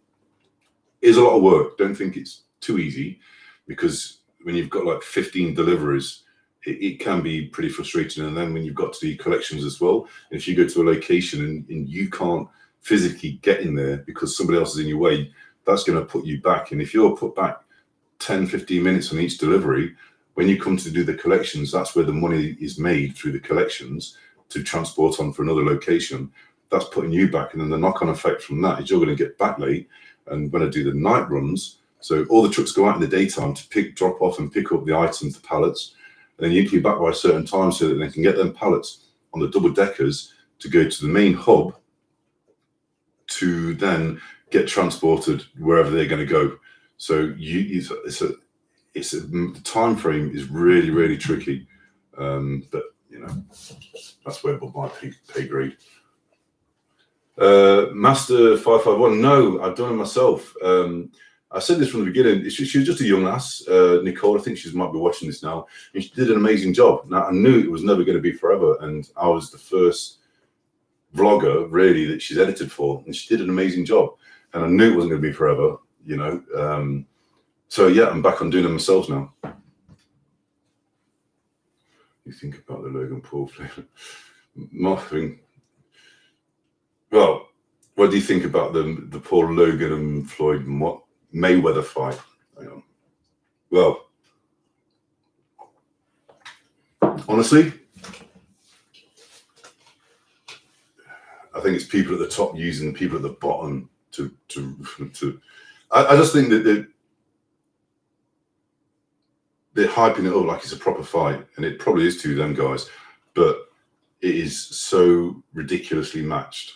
It is a lot of work. Don't think it's too easy, because when you've got like 15 deliveries, it can be pretty frustrating. And then when you've got to do collections as well, and if you go to a location and you can't physically get in there because somebody else is in your way, that's going to put you back. And if you're put back 10, 15 minutes on each delivery, when you come to do the collections, that's where the money is made through the collections to transport on for another location. That's putting you back. And then the knock-on effect from that is you're going to get back late. And when I do the night runs, so all the trucks go out in the daytime to drop off and pick up the items, the pallets. And then you need to be back by a certain time so that they can get them pallets on the double deckers to go to the main hub to then get transported wherever they're going to go. So the time frame is really, really tricky. But you know, that's where my pay grade. Master 551. No, I've done it myself. I said this from the beginning. She was just a young lass, Nicole. I think she might be watching this now. And she did an amazing job. Now, I knew it was never going to be forever. And I was the first vlogger, really, that she's edited for. And she did an amazing job. And I knew it wasn't going to be forever, you know. So, yeah, I'm back on doing it myself now. You think about the Logan Paul flavor. Marvin. Well, what do you think about the Paul Logan and Floyd Mayweather fight? Well, honestly, I think it's people at the top using the people at the bottom to. I just think that they're hyping it up like it's a proper fight, and it probably is to them guys, but it is so ridiculously matched.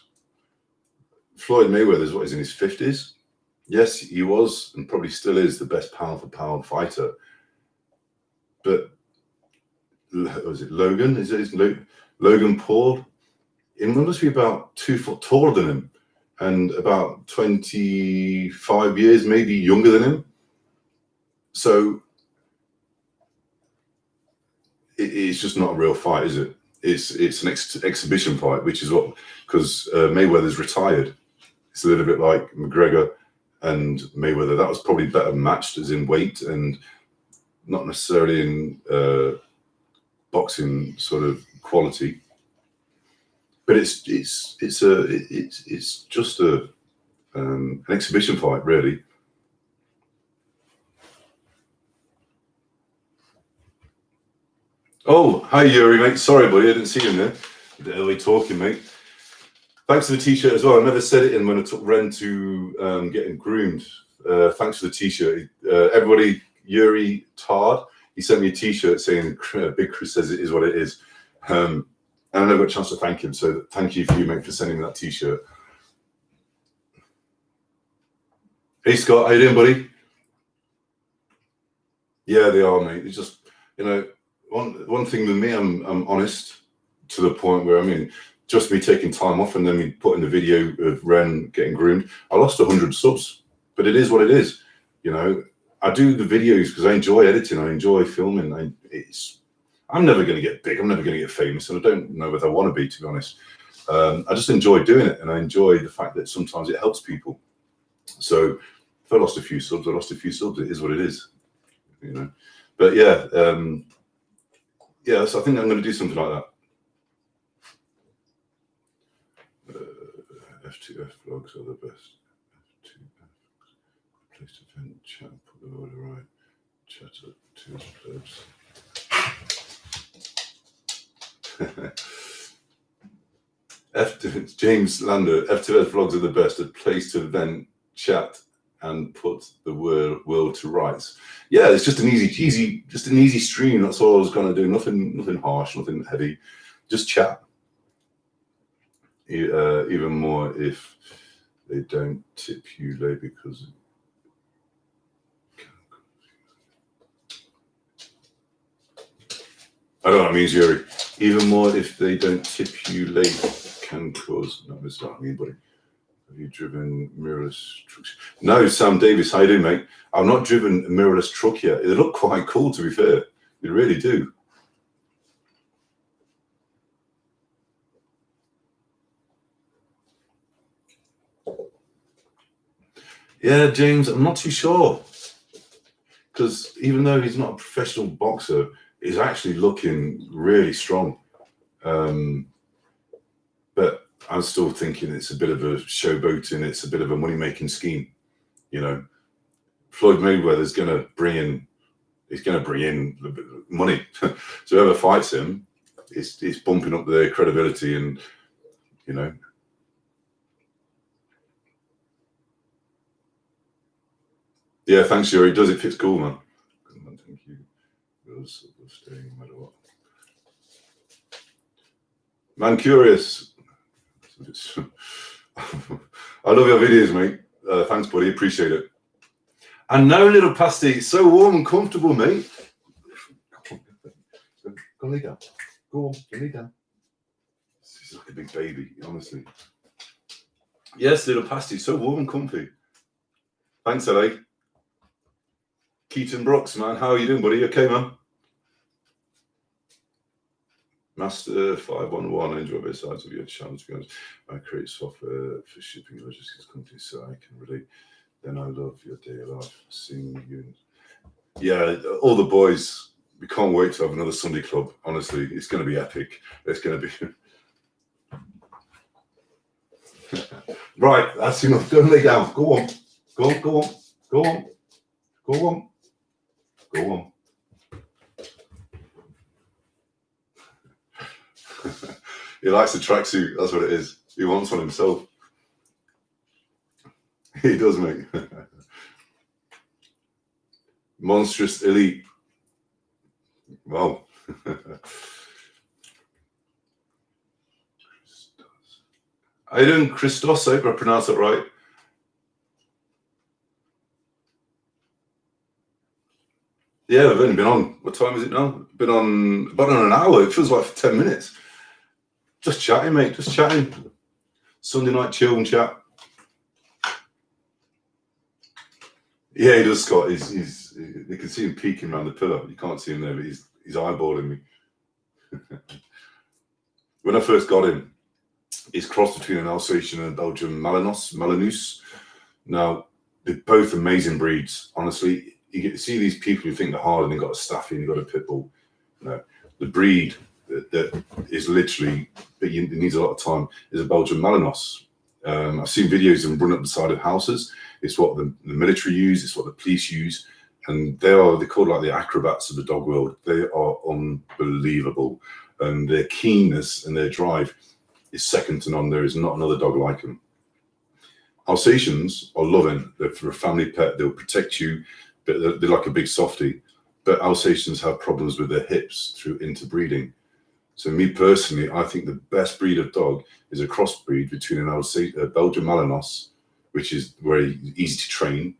Floyd Mayweather's what, is in his 50s? Yes, he was and probably still is the best pound for pound fighter. But was it Logan? Is it Logan Paul? He must be about 2 foot taller than him and about 25 years maybe younger than him. So it's just not a real fight, is it? It's an exhibition fight, which is what, because Mayweather's retired. It's a little bit like McGregor and Mayweather. That was probably better matched as in weight and not necessarily in boxing sort of quality. But it's just an exhibition fight, really. Oh, hi Yuri, mate. Sorry, buddy, I didn't see you in there. A bit early talking, mate. Thanks for the t-shirt as well. I never said it in when I took Ren to getting groomed. Thanks for the t-shirt. Everybody, Yuri Tard, he sent me a t-shirt saying Big Chris says it is what it is. And I never got a chance to thank him. So thank you for you, mate, for sending me that t-shirt. Hey Scott, how you doing, buddy? Yeah, they are, mate. It's just, you know, one thing with me, I'm honest to the point where, I mean, just me taking time off and then me putting the video of Ren getting groomed, I lost 100 subs, but it is what it is. You know, I do the videos because I enjoy editing, I enjoy filming. I'm never going to get big, I'm never going to get famous, and I don't know whether I want to be, to be honest. I just enjoy doing it, and I enjoy the fact that sometimes it helps people. So if I lost a few subs, I lost a few subs. It is what it is, you know. But yeah, yeah. So I think I'm going to do something like that. F2F vlogs are the best. F2F place to vent, chat, put the order right, chat up to his plebs. James Lander, F2F vlogs are the best. A place to vent, chat, and put the world to rights. Yeah, it's just an easy stream. That's all I was going to do. Nothing harsh, nothing heavy. Just chat. Even more if they don't tip you late because I don't know what it means, Yuri. Even more if they don't tip you late can cause. No, that's not what I mean, buddy. Have you driven mirrorless trucks? No, Sam Davis, how you doing, mate? I've not driven a mirrorless truck yet. They look quite cool, to be fair. They really do. Yeah, James, I'm not too sure. Because even though he's not a professional boxer, he's actually looking really strong. But I'm still thinking it's a bit of a showboating. It's a bit of a money-making scheme. You know, Floyd Mayweather's going to bring in. He's going to bring in money. So whoever fights him, it's bumping up their credibility, and you know. Yeah, thanks, Yuri. Does it fits cool, man? Thank you. Staying no matter what. Man, curious. I love your videos, mate. Thanks, buddy. Appreciate it. And now, little pasty, it's so warm and comfortable, mate. Go lay down. Go on, go lay down. He's like a big baby, honestly. Yes, little pasty, so warm and comfy. Thanks, LA. Keaton Brooks, man. How are you doing, buddy? Okay, man? Master 511, I enjoy both sides of your channel, to be honest. I create software for shipping logistics companies so I can relate. Then I love your day of life, seeing you. Yeah, all the boys, we can't wait to have another Sunday club. Honestly, it's going to be epic. It's going to be... Right, that's enough. Don't lay down. Go on. Go on, go on. Go on. Go on. Go on. He likes the tracksuit. That's what it is. He wants one himself. He does, mate. Monstrous elite. Wow. How you doing, Christos? I hope I pronounced that right. Yeah, I've only been on. What time is it now? Been on about an hour. It feels like for 10 minutes. Just chatting, mate. Just chatting. Sunday night chill and chat. Yeah, he does, Scott. He's you can see him peeking around the pillar. You can't see him there, but he's eyeballing me. When I first got him, he's crossed between an Alsatian and a Belgian Malinois. Now, they're both amazing breeds. Honestly, you get to see these people who think they're hard and they've got a Staffy and they've got a pit bull. No, the breed that is literally, but it needs a lot of time, is a Belgian Malinois. I've seen videos of them run up the side of houses. It's what the military use. It's what the police use. And they're called like the acrobats of the dog world. They are unbelievable. And their keenness and their drive is second to none. There is not another dog like them. Alsatians are loving. They're for a family pet. They'll protect you, but they're like a big softie. But Alsatians have problems with their hips through interbreeding. So me personally, I think the best breed of dog is a crossbreed between a Belgian Malinois, which is very easy to train,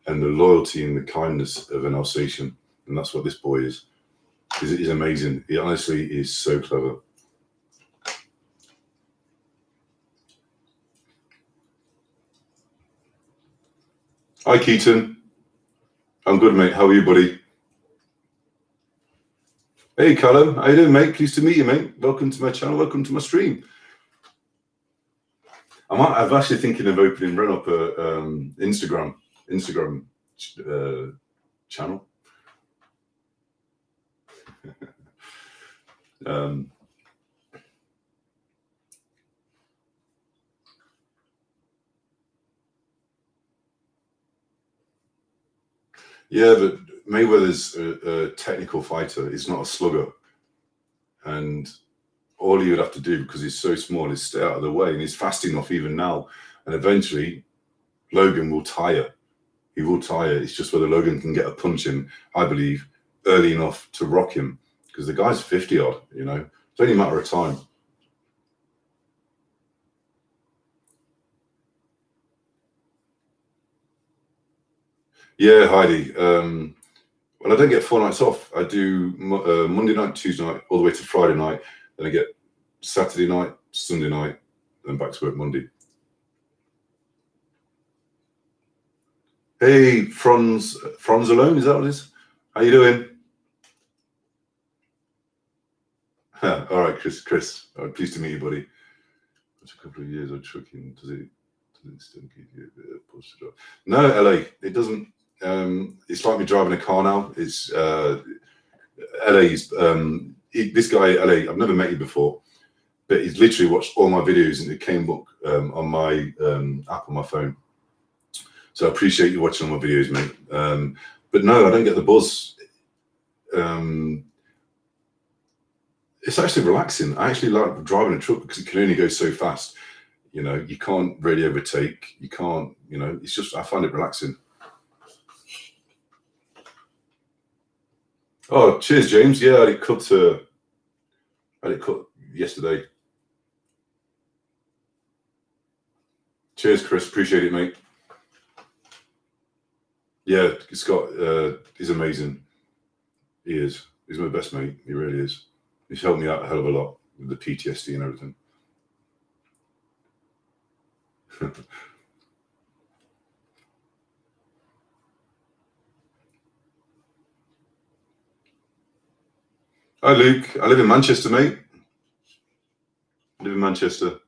and the loyalty and the kindness of an Alsatian. And that's what this boy is. He's amazing. He honestly is so clever. Hi, Keaton. I'm good, mate. How are you, buddy? Hey, Callum. How you doing, mate? Pleased to meet you, mate. Welcome to my channel. Welcome to my stream. I'm actually thinking of opening run up a Instagram channel. Yeah, but Mayweather's a technical fighter. He's not a slugger. And all he would have to do, because he's so small, is stay out of the way. And he's fast enough even now. And eventually, Logan will tire. He will tire. It's just whether Logan can get a punch in, I believe, early enough to rock him. Because the guy's 50 odd, you know. It's only a matter of time. Yeah, Heidi. Well, I don't get 4 nights off. I do Monday night, Tuesday night, all the way to Friday night. Then I get Saturday night, Sunday night, then back to work Monday. Hey, Franz alone, is that what it is? How you doing? All right, Chris. All right, pleased to meet you, buddy. It's a couple of years of trucking. Does it still give you a bit of push to drive? No, LA. It doesn't. It's like me driving a car now. It's LA's. This guy, LA. I've never met you before, but he's literally watched all my videos and it came up on my app on my phone. So I appreciate you watching all my videos, mate. But no, I don't get the buzz. It's actually relaxing. I actually like driving a truck because it can only go so fast. You know, you can't really overtake. You can't, you know, it's just, I find it relaxing. Oh, cheers, James. Yeah, I had it cut yesterday. Cheers, Chris. Appreciate it, mate. Yeah, Scott, he's amazing. He is. He's my best mate. He really is. He's helped me out a hell of a lot with the PTSD and everything. Hi, Luke. I live in Manchester, mate. I live in Manchester.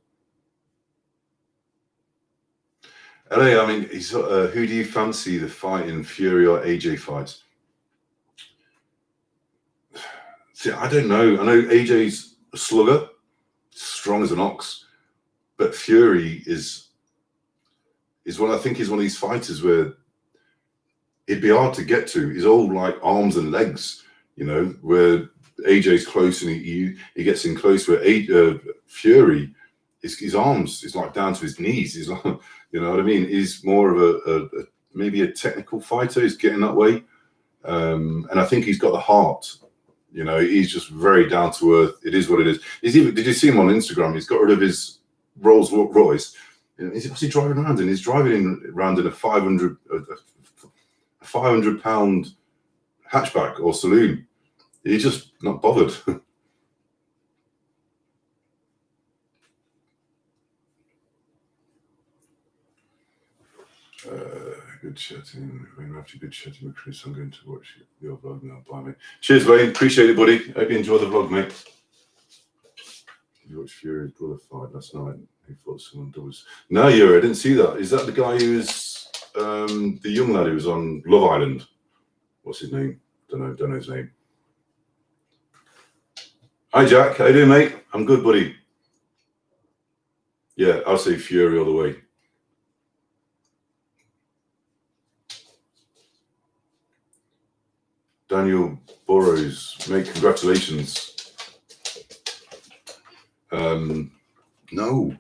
LA, I mean, who do you fancy the fight in Fury or AJ fight? See, I don't know. I know AJ's a slugger, strong as an ox, but Fury is what I think is one of these fighters where it'd be hard to get to. He's all like arms and legs, you know, where AJ's close and he gets in close. Where Fury, his arms is like down to his knees. He's like, you know what I mean? He's more of a maybe a technical fighter. He's getting that way, and I think he's got the heart. You know, he's just very down to earth. It is what it is. Did you see him on Instagram? He's got rid of his Rolls Royce. What's he driving around in? He's driving around in a 500 pound hatchback or saloon. You're just not bothered. Good chatting. After good chatting with Chris, I'm going to watch your vlog now. Bye, mate. Cheers, Wayne. Appreciate it, buddy. Hope you enjoy the vlog, mate. Did you watch Fury's brother fight last night? He thought someone does. No, I didn't see that. Is that the guy who's the young lad who was on Love Island? What's his name? Don't know his name. Hi, Jack. How you doing, mate? I'm good, buddy. Yeah, I'll say Fury all the way. Daniel Burrows, mate, congratulations. No.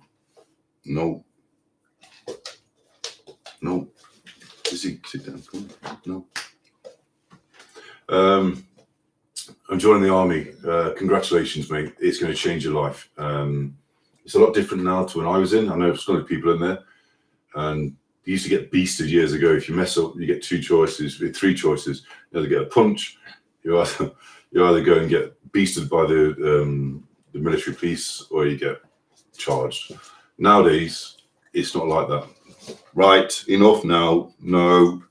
Izzy, sit down. Come on. No. I'm joining the army. Congratulations, mate. It's going to change your life. It's a lot different now to when I was in. I know there's some people in there, and you used to get beasted years ago. If you mess up, you get three choices. You either get a punch, you either go and get beasted by the military police, or you get charged. Nowadays, it's not like that. Right, enough now. No.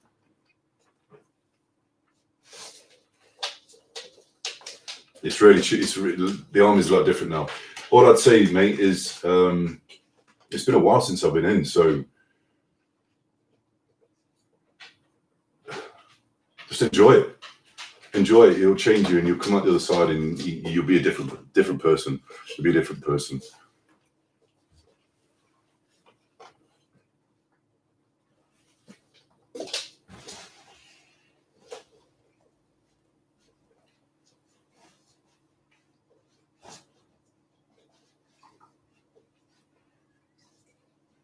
It's really the army's a lot different now. All I'd say, mate, is it's been a while since I've been in, so just enjoy it. Enjoy it. It'll change you, and you'll come out the other side, and you'll be a different person. You'll be a different person.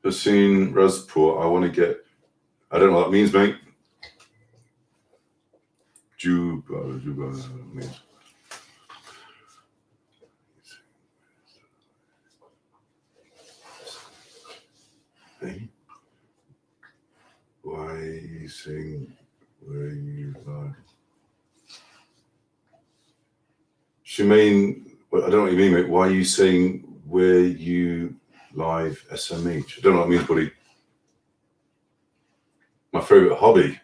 Hussein Razpur, I want to get. I don't know what that means, mate. Juba means. Hey, why are you saying where you live? Shemaine, I don't know what you mean, mate. Why are you saying where you live SMH? I don't know what it means, buddy. My favorite hobby,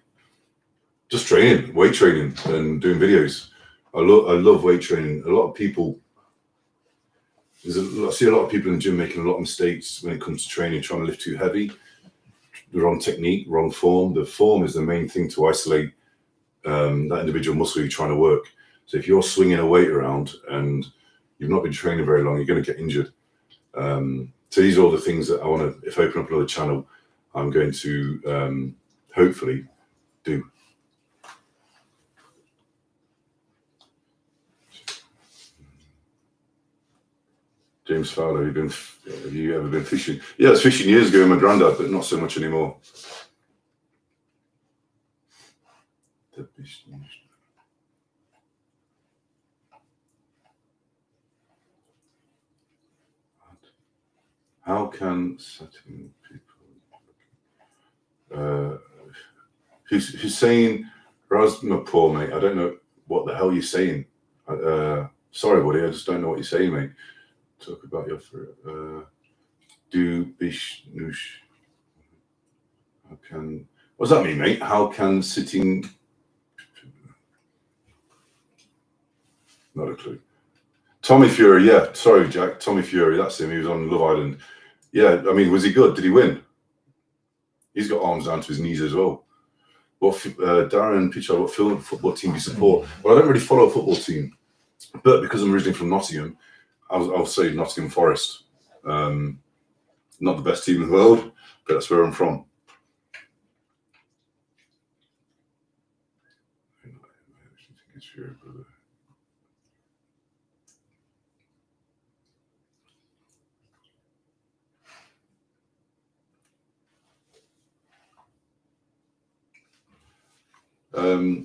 just training, weight training, and doing videos. I love weight training. A lot of people, I see a lot of people in the gym making a lot of mistakes when it comes to training, trying to lift too heavy, the wrong technique, wrong form. The form is the main thing to isolate that individual muscle you're trying to work. So if you're swinging a weight around and you've not been training very long, you're going to get injured. So these are all the things that I want to, if I open up another channel, I'm going to hopefully do. James Fowler, have you ever been fishing? Yeah, I was fishing years ago with my granddad, but not so much anymore. How can certain people Hussein Razmapur, mate, I don't know what the hell you're saying. Sorry, buddy, I just don't know what you're saying, mate. Talk about your do bishnush. How can, what does that mean, mate? How can sitting, not a clue. Tommy Fury, yeah, sorry, Jack. Tommy Fury, that's him. He was on Love Island. Yeah, I mean, was he good? Did he win? He's got arms down to his knees as well. What Darren Pitchard, what football team do you support? Well, I don't really follow a football team, but because I'm originally from Nottingham, I'll say Nottingham Forest. Not the best team in the world, but that's where I'm from.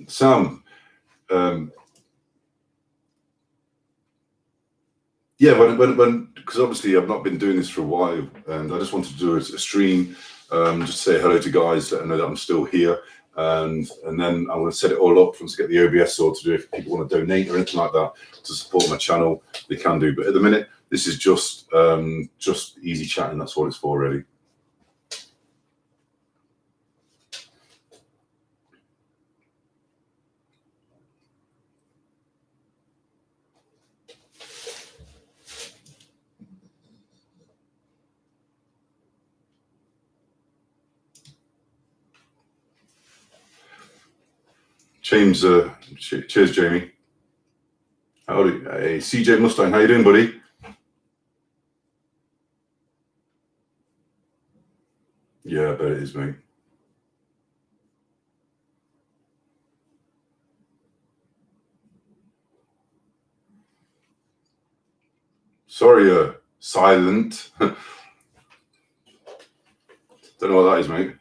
Sam, yeah, when because obviously I've not been doing this for a while, and I just wanted to do a stream, just say hello to guys, let them know that I'm still here. and then I'm going to set it all up once I get the OBS sorted. If people want to donate or anything like that to support my channel, they can do. But at the minute, this is just easy chatting. That's all it's for, really. James, cheers, Jamie. Howdy. Hey, CJ Mustang, how you doing, buddy? Yeah, I bet it is, mate. Sorry, silent. Don't know what that is, mate.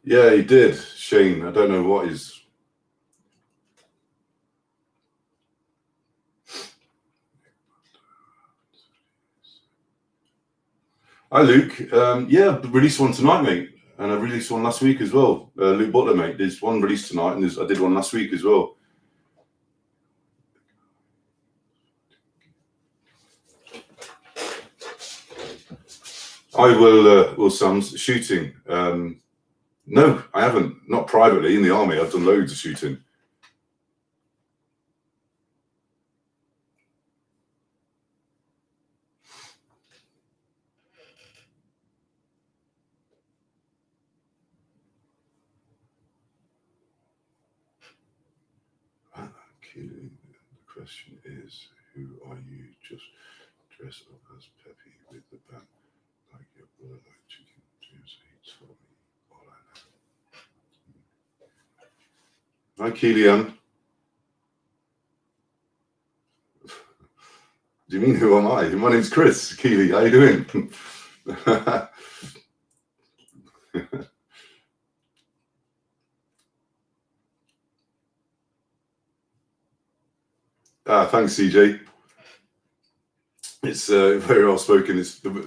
Yeah, he did, Shane. I don't know what is. Hi, Luke. Yeah, released one tonight, mate. And I released one last week as well. Luke Butler, mate. There's one released tonight, and I did one last week as well. I will Sam's shooting. No, I haven't. Not privately in the army. I've done loads of shooting. The question is, who are you? Just dress up as Peppy with the band, like your brother, like chicken. James, he told me all I know. Hi, Keelian. Do you mean who am I? My name's Chris. Keely, how you doing? Thanks, CJ. It's very well spoken.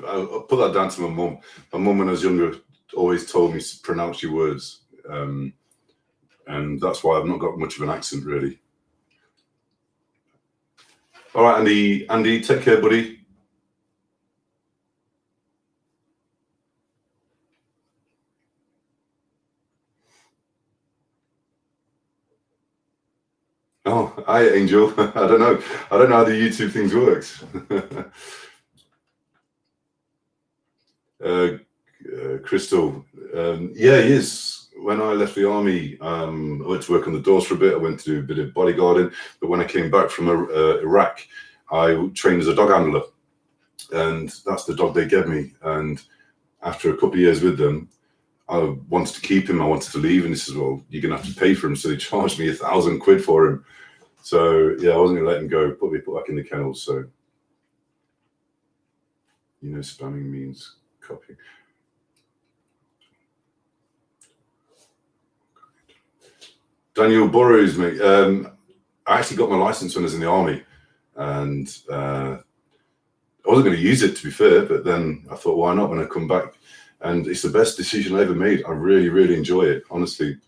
I'll put that down to my mum. My mum, when I was younger, always told me to pronounce your words, and that's why I've not got much of an accent, really. All right, Andy. Andy, take care, buddy. Oh, hi, Angel. I don't know how the YouTube things works. Crystal, yeah, he is. When I left the army, I went to work on the doors for a bit. I went to do a bit of bodyguarding. But when I came back from Iraq, I trained as a dog handler, and that's the dog they gave me. And after a couple of years with them, I wanted to keep him. I wanted to leave, and he says, "Well, you're gonna have to pay for him." So they charged me £1,000 for him. So yeah, I wasn't gonna let him go. Put back in the kennels. So spamming means copying. Daniel Burrows, mate. I actually got my license when I was in the army, and I wasn't going to use it, to be fair. But then I thought, why not? When I come back, and it's the best decision I ever made. I really, really enjoy it, honestly.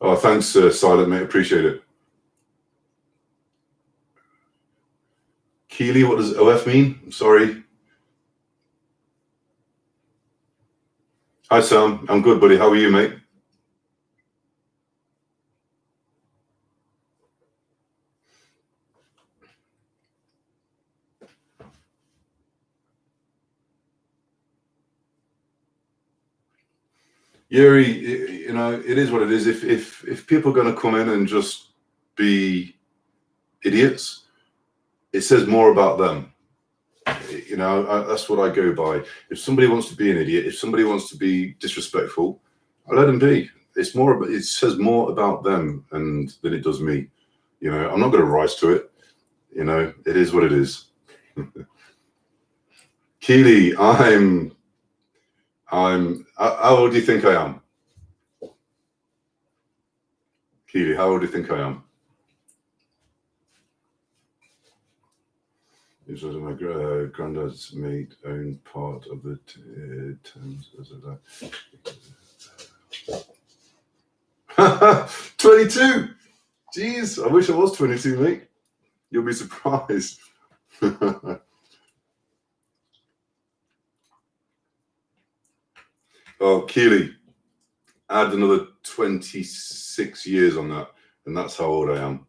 Oh, thanks, Silent, mate. Appreciate it. Keely, what does OF mean? I'm sorry. Hi, Sam. I'm good, buddy. How are you, mate? Yuri, it is what it is. If people are going to come in and just be idiots, it says more about them. That's what I go by. If somebody wants to be an idiot, if somebody wants to be disrespectful, I let them be. It says more about them than it does me. I'm not going to rise to it. It is what it is. Keely, how old do you think I am? Keely, how old do you think I am? It was my granddad's mate owned part of the Thames. 22. Jeez, I wish I was 22, mate. You'll be surprised. Oh, Keely, add another 26 years on that, and that's how old I am.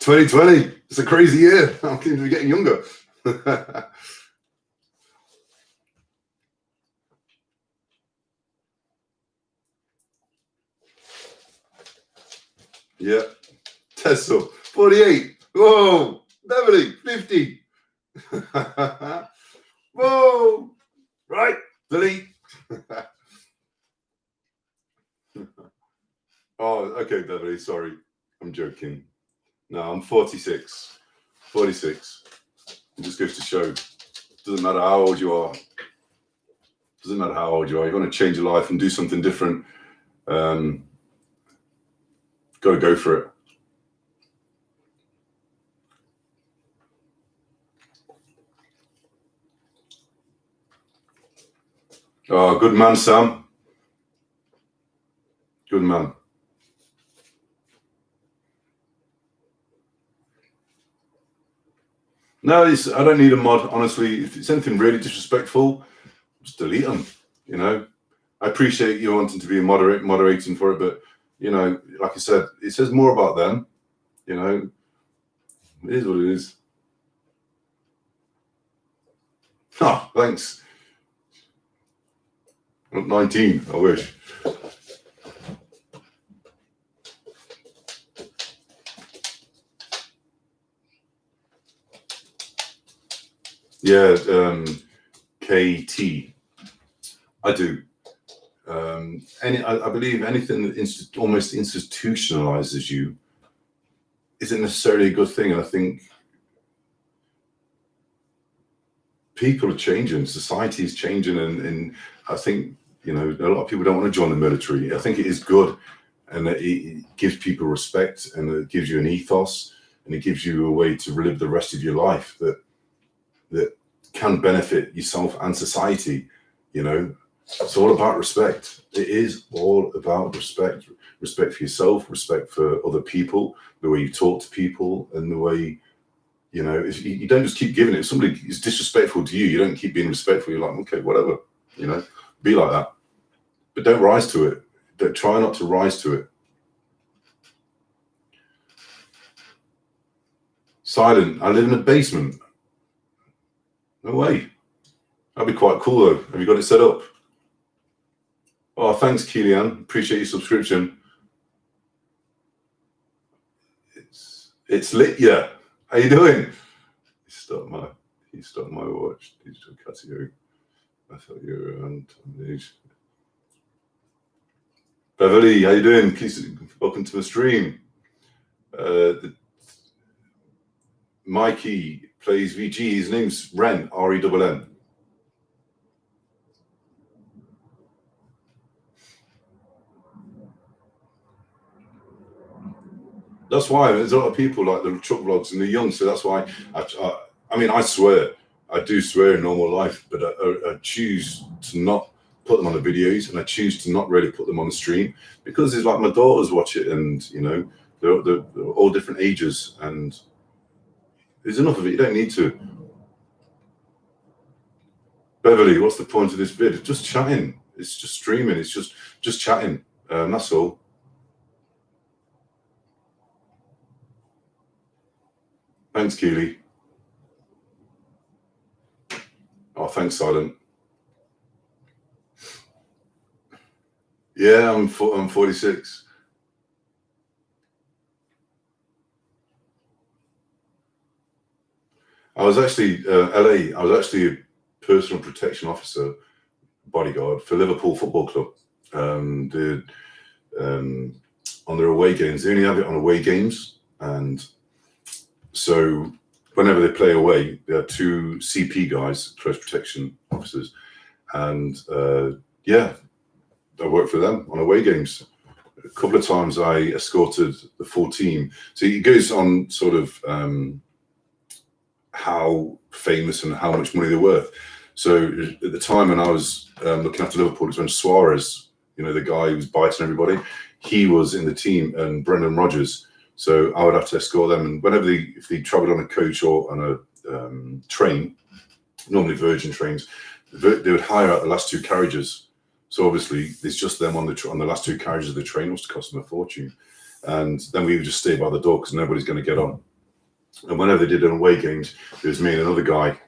"2020, it's a crazy year. I'm going to be getting younger." Yeah. Tesla, 48. Whoa, Beverly, 50. Whoa, right, delete. Oh, okay, Beverly, sorry. I'm joking. No, I'm 46. 46. It just goes to show. Doesn't matter how old you are. Doesn't matter how old you are. You want to change your life and do something different. Got to go for it. Oh, good man, Sam. Good man. No, I don't need a mod, honestly. If it's anything really disrespectful, just delete them, you know. I appreciate you wanting to be moderating for it, but, you know, like I said, it says more about them, you know. It is what it is. Oh, thanks. I'm 19, I wish. Yeah, KT. I do. I believe anything that almost institutionalizes you isn't necessarily a good thing. And I think people are changing, society is changing, and I think, you know, a lot of people don't want to join the military. I think it is good, and it gives people respect, and it gives you an ethos, and it gives you a way to live the rest of your life that can benefit yourself and society. You know, it's all about respect. It is all about respect. Respect for yourself, respect for other people, the way you talk to people, and the way, you know, if you don't just keep giving it. If somebody is disrespectful to you, you don't keep being respectful. You're like, okay, whatever, you know, be like that. But don't rise to it. Don't try not to rise to it. Silent. I live in a basement. No way. That'd be quite cool though. Have you got it set up? Oh, thanks, Keelian. Appreciate your subscription. It's lit, yeah. How you doing? He stopped my watch. Digital category. I thought you were around age. Beverly, how you doing? Please welcome to the stream. Mikey plays VG. His name's Ren, R-E-N-N. That's why there's a lot of people like the truck vlogs and the young. So that's why I mean, I swear, I do swear in normal life, but I choose to not put them on the videos, and I choose to not really put them on the stream, because it's like my daughters watch it, and you know, they're all different ages, and there's enough of it. You don't need to. Beverly, what's the point of this vid? It's just chatting. It's just streaming. It's just chatting. That's all. Thanks, Keely. Oh, thanks, Silent. Yeah, I'm 46. I was actually LA. I was actually a personal protection officer, bodyguard for Liverpool Football Club. On their away games, they only have it on away games, and so whenever they play away, there are 2 CP guys, close protection officers, and yeah, I worked for them on away games. A couple of times I escorted the full team. So it goes on sort of how famous and how much money they're worth. So at the time when I was looking after Liverpool, it was when Suarez, you know, the guy who was biting everybody, he was in the team, and Brendan Rodgers. So I would have to escort them. And whenever if they travelled on a coach or on a train, normally Virgin trains, they would hire out the last 2 carriages. So obviously there's just them on the last 2 carriages of the train, which cost them a fortune. And then we would just stay by the door because nobody's going to get on. And whenever they did an away games, it was me and another guy.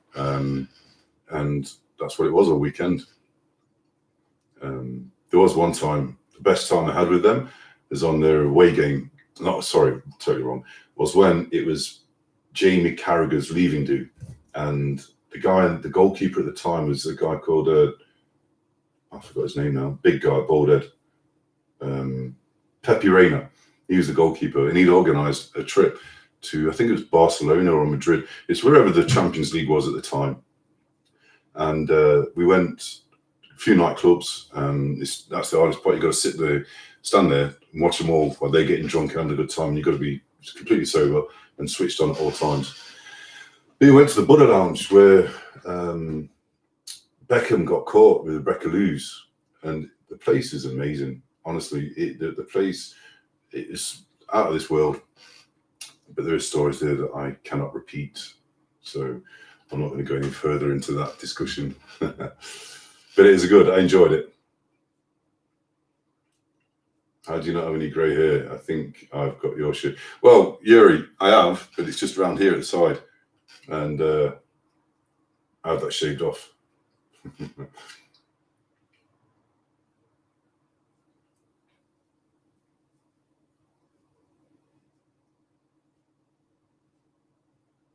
And that's what it was all weekend. There was one time, the best time I had with them was on their away game. Totally wrong. Was when it was Jamie Carragher's leaving do. And the goalkeeper at the time was a guy called, I forgot his name now, big guy, bald head, Pepe Reina. He was the goalkeeper, and he'd organised a trip to, I think it was Barcelona or Madrid. It's wherever the Champions League was at the time. And we went a few nightclubs. That's the hardest part. You've got to sit there, stand there, and watch them all while they're getting drunk and having a good time. And you've got to be completely sober and switched on at all times. We went to the Buddha Lounge where Beckham got caught with the Brecaloos, and the place is amazing. Honestly, the place is out of this world. But there are stories there that I cannot repeat, so I'm not going to go any further into that discussion. But it is good. I enjoyed it. How do you not have any grey hair? I think I've got your shit. Well, Yuri, I have, but it's just around here at the side, and I have that shaved off.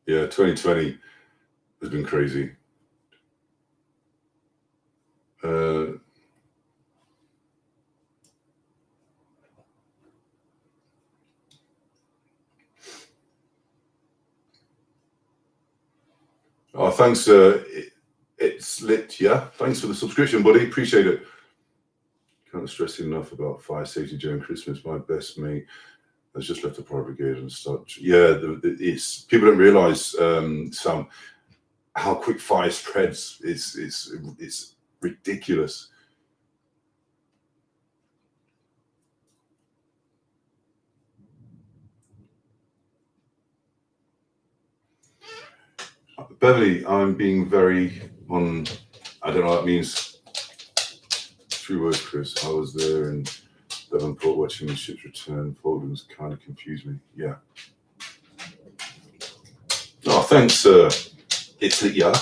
Yeah, 2020 has been crazy. Oh, thanks. It's lit. Yeah, thanks for the subscription, buddy. Appreciate it. Can't stress enough about fire safety during Christmas. My best mate has just left the fire brigade and such. Yeah, it's people don't realise, Sam, how quick fire spreads. It's ridiculous. Beverly, I'm being very I don't know what that means. 3 words, Chris. I was there in Devonport watching the ships return. Falklands kind of confused me. Yeah. Oh, thanks, it's lit, yeah.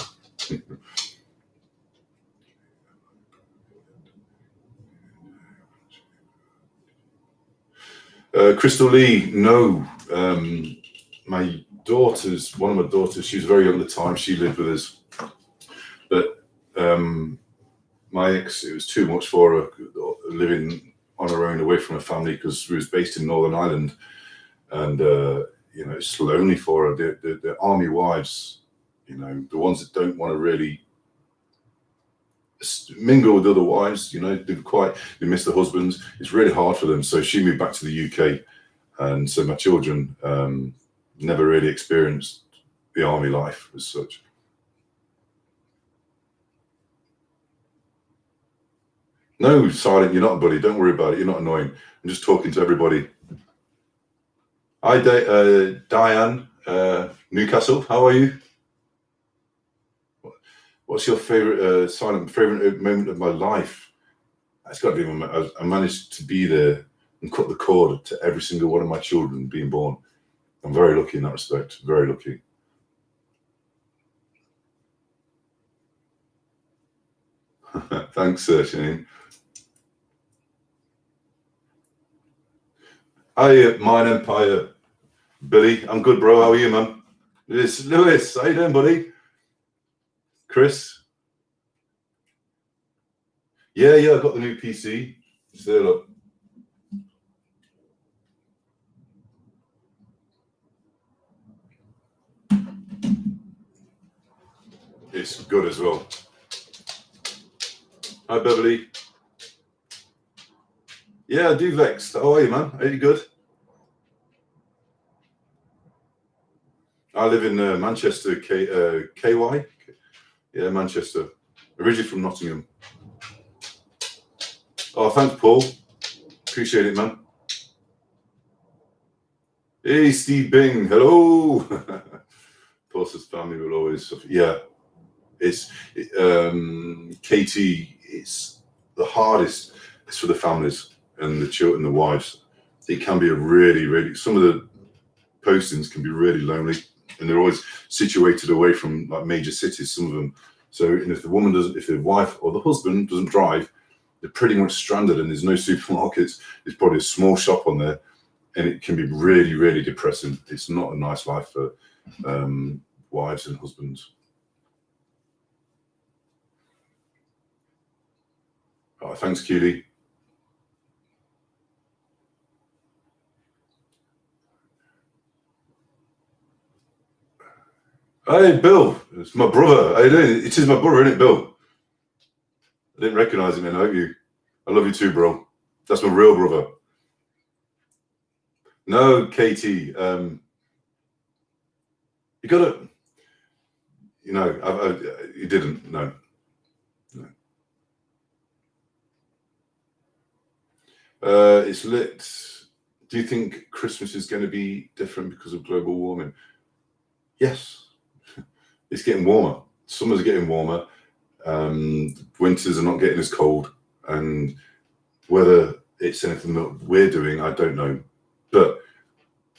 Crystal Lee, no. My daughter's, one of my daughters, she was very young at the time, she lived with us. But my ex, it was too much for her living on her own away from her family because we was based in Northern Ireland. And, you know, it's lonely for her. The army wives, you know, the ones that don't want to really mingle with other wives, you know, they miss their husbands. It's really hard for them. So she moved back to the UK. And so my children never really experienced the army life as such. No, Silent, you're not, buddy. Don't worry about it. You're not annoying. I'm just talking to everybody. Hi, Diane, Newcastle. How are you? What's your favorite Silent favorite moment of my life? It's got to be I managed to be there and cut the cord to every single one of my children being born. I'm very lucky in that respect. Very lucky. Thanks, Shane. Hi, Mine Empire. Billy, I'm good, bro. How are you, man? It's Lewis. How you doing, buddy? Chris? Yeah, I got the new PC. It's there, look. it's good as well. Hi, Beverly. Yeah, I do Vexed. How are you, man? Are you good? I live in Manchester, KY. Yeah, Manchester. Originally from Nottingham. Oh, thanks, Paul. Appreciate it, man. Hey, Steve Bing. Hello. Closest family will always suffer. Yeah, it's KT. It's the hardest. It's for the families and the children, the wives. It can be a really. Some of the postings can be really lonely, and they're always situated away from like major cities. Some of them. So, and if the woman doesn't, if the wife or the husband doesn't drive, they're pretty much stranded, and there's no supermarkets. There's probably a small shop on there, and it can be really depressing. It's not a nice life for wives and husbands. Oh, thanks, Keely. Hey, Bill. It's my brother. How you doing? It is my brother, isn't it, Bill? I didn't recognise him, and I hope you. I love you too, bro. That's my real brother. No, Katie. You gotta. You know, you didn't. No. It's lit. Do you think Christmas is going to be different because of global warming? Yes. It's getting warmer. Summers are getting warmer. Winters are not getting as cold. And whether it's anything that we're doing, I don't know. But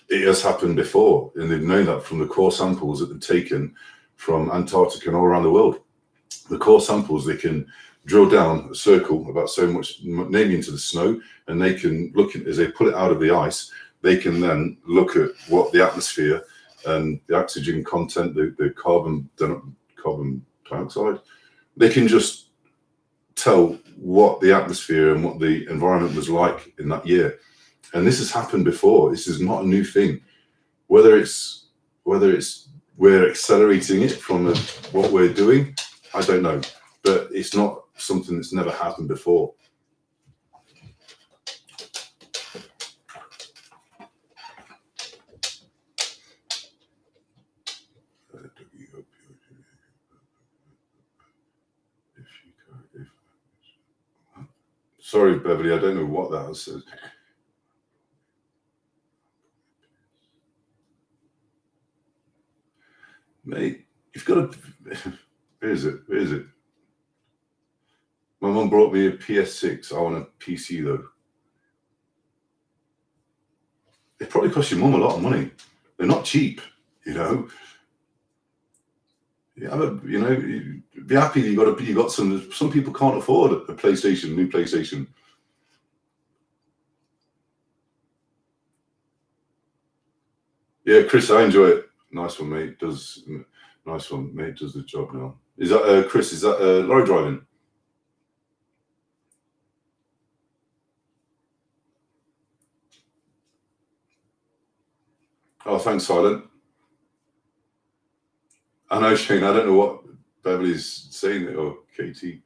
it has happened before. And they've known that from the core samples that they've taken from Antarctica and all around the world. The core samples, they can drill down a circle about so much, namely into the snow, and they can look at, as they pull it out of the ice, they can then look at what the atmosphere and the oxygen content, the carbon dioxide, they can just tell what the atmosphere and what the environment was like in that year. And this has happened before. This is not a new thing. Whether it's we're accelerating it from what we're doing, I don't know. But it's not something that's never happened before. Sorry, Beverly, I don't know what that says. Mate, you've got to. Where is it? My mum brought me a PS6. I want a PC though. It probably costs your mum a lot of money. They're not cheap, you know. Yeah, but you know, be happy that you got some. Some people can't afford a PlayStation, new PlayStation. Yeah, Chris, I enjoy it. Nice one, mate. Nice one, mate. Does the job now. Is that Chris? Is that lorry driving? Oh, thanks, Silent. I know, Shane. I don't know what Beverly's saying or KT.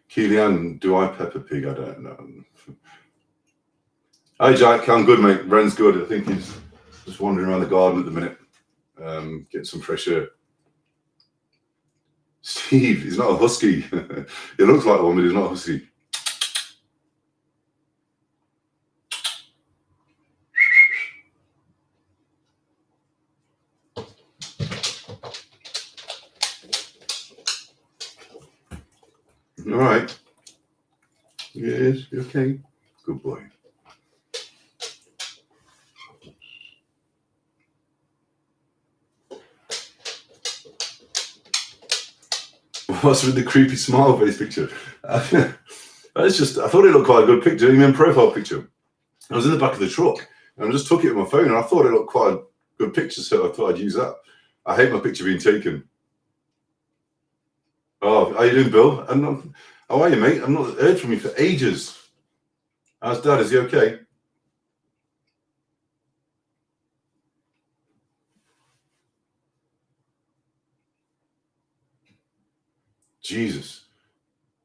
Keelian, do I Peppa Pig? I don't know. Hi, Jack. I'm good, mate. Ren's good. I think he's just wandering around the garden at the minute, getting some fresh air. Steve, he's not a husky. He looks like one, but he's not a husky. All right. Yes, you okay? Good boy. What's with the creepy smile face picture? I thought it looked quite a good picture, even profile picture. I was in the back of the truck and I just took it with my phone and I thought it looked quite a good picture, so I thought I'd use that. I hate my picture being taken. Oh, how you doing, Bill? How are you, mate? I've not heard from you for ages. How's Dad? Is he okay? Jesus.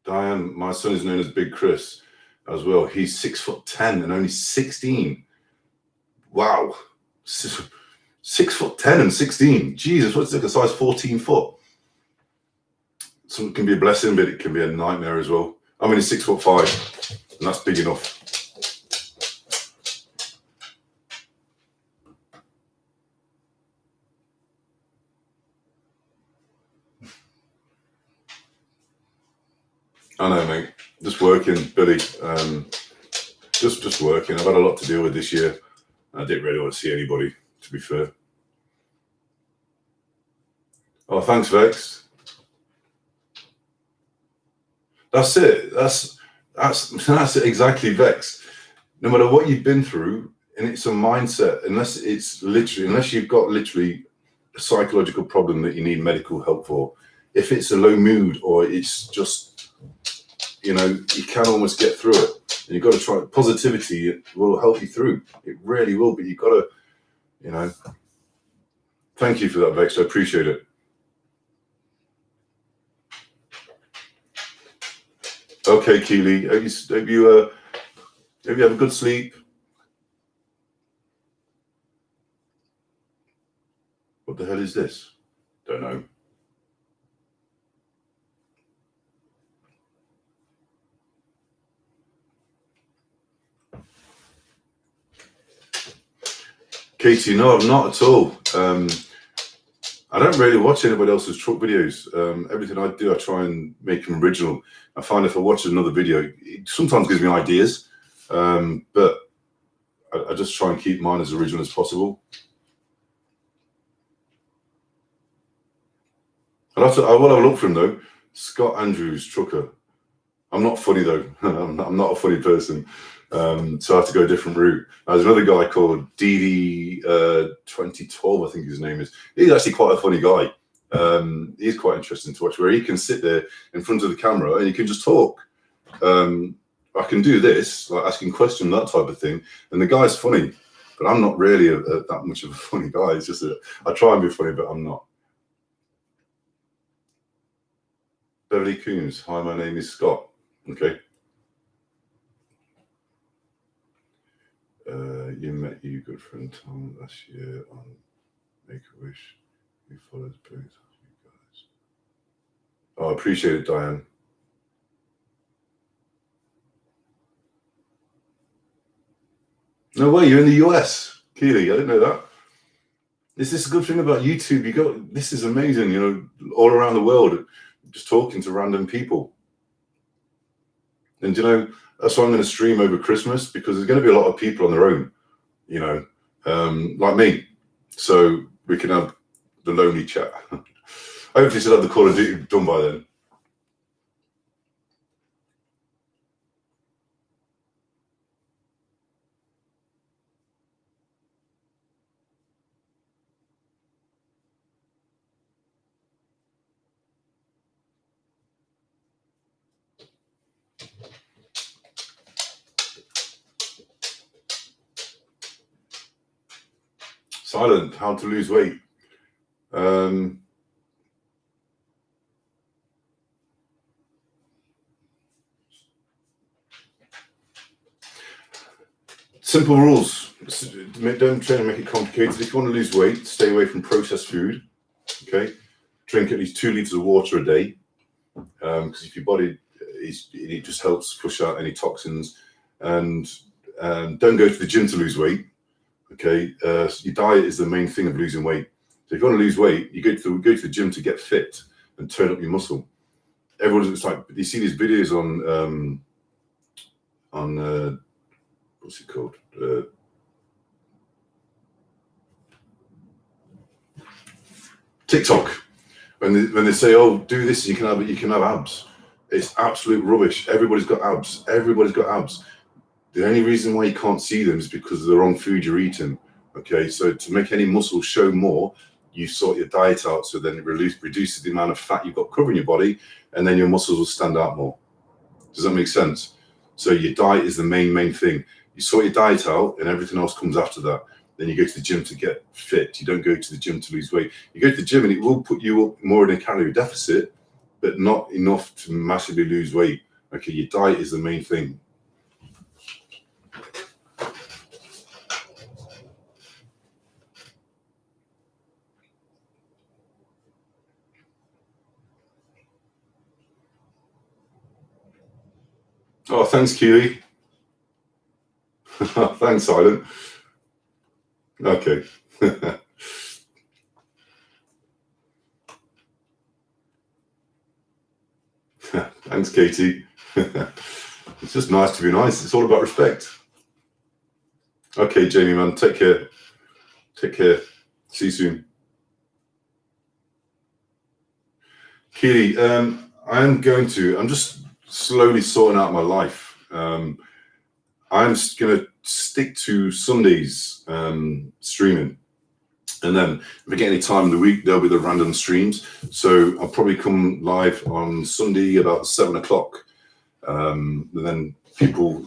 Diane, my son is known as Big Chris as well. He's 6'10" and only 16. Wow. 6'10" and 16. Jesus, what's like a size 14 foot? Something can be a blessing, but it can be a nightmare as well. I'm only 6'5", and that's big enough. I know, mate. Just working, Billy. Just working. I've had a lot to deal with this year. I didn't really want to see anybody, to be fair. Oh, thanks, Vex. That's it. That's it exactly, Vex. No matter what you've been through, and it's a mindset. Unless you've got literally a psychological problem that you need medical help for. If it's a low mood or it's just, you can almost get through it. And you've got to try. Positivity will help you through. It really will. But you've got to, Thank you for that, Vex. I appreciate it. Okay, Keely. Hope you have a good sleep. What the hell is this? Don't know. Katie, no, I'm not at all. I don't really watch anybody else's truck videos. Everything I do, I try and make them original. I find if I watch another video, it sometimes gives me ideas, but I just try and keep mine as original as possible. I'll have a look for him though. Scott Andrews, trucker. I'm not funny though. I'm not a funny person. So I have to go a different route. There's another guy called DD 2012, I think his name is. He's actually quite a funny guy. He's quite interesting to watch, where he can sit there in front of the camera and he can just talk. I can do this, like asking questions, that type of thing, and the guy's funny. But I'm not really that much of a funny guy. It's just I try and be funny, but I'm not. Beverly Coombs. Hi, my name is Scott. Okay. You met your good friend Tom last year on Make-A-Wish. You followed both of you guys. Oh, I appreciate it, Diane. No way, you're in the US, Keely. I didn't know that. This is a good thing about YouTube. This is amazing, all around the world, just talking to random people. And that's why I'm going to stream over Christmas, because there's going to be a lot of people on their own, like me. So we can have the lonely chat. Hopefully still have the Call of Duty done by then. Silent, how to lose weight. Simple rules. Don't try to make it complicated. If you want to lose weight, stay away from processed food. Okay. Drink at least 2 liters of water a day. Because if your body it just helps push out any toxins. And don't go to the gym to lose weight. Okay. Your diet is the main thing of losing weight. So if you want to lose weight, you go to the gym to get fit and turn up your muscle. It's like, you see these videos on what's it called? TikTok. When they say, "Oh, do this, you can have abs." It's absolute rubbish. Everybody's got abs. The only reason why you can't see them is because of the wrong food you're eating. Okay, so to make any muscle show more, you sort your diet out, so then it reduces the amount of fat you've got covering your body, and then your muscles will stand out more. Does that make sense? So your diet is the main thing. You sort your diet out, and everything else comes after that. Then you go to the gym to get fit. You don't go to the gym to lose weight. You go to the gym, and it will put you up more in a calorie deficit, but not enough to massively lose weight. Okay, your diet is the main thing. Oh, thanks, Keely. Thanks, Silent. Okay. Thanks, Katie. It's just nice to be nice. It's all about respect. Okay, Jamie, man, take care. Take care. See you soon. Keely, I'm just slowly sorting out my life. I'm just going to stick to Sundays streaming. And then if I get any time in the week, there'll be the random streams. So I'll probably come live on Sunday about 7 o'clock. And then people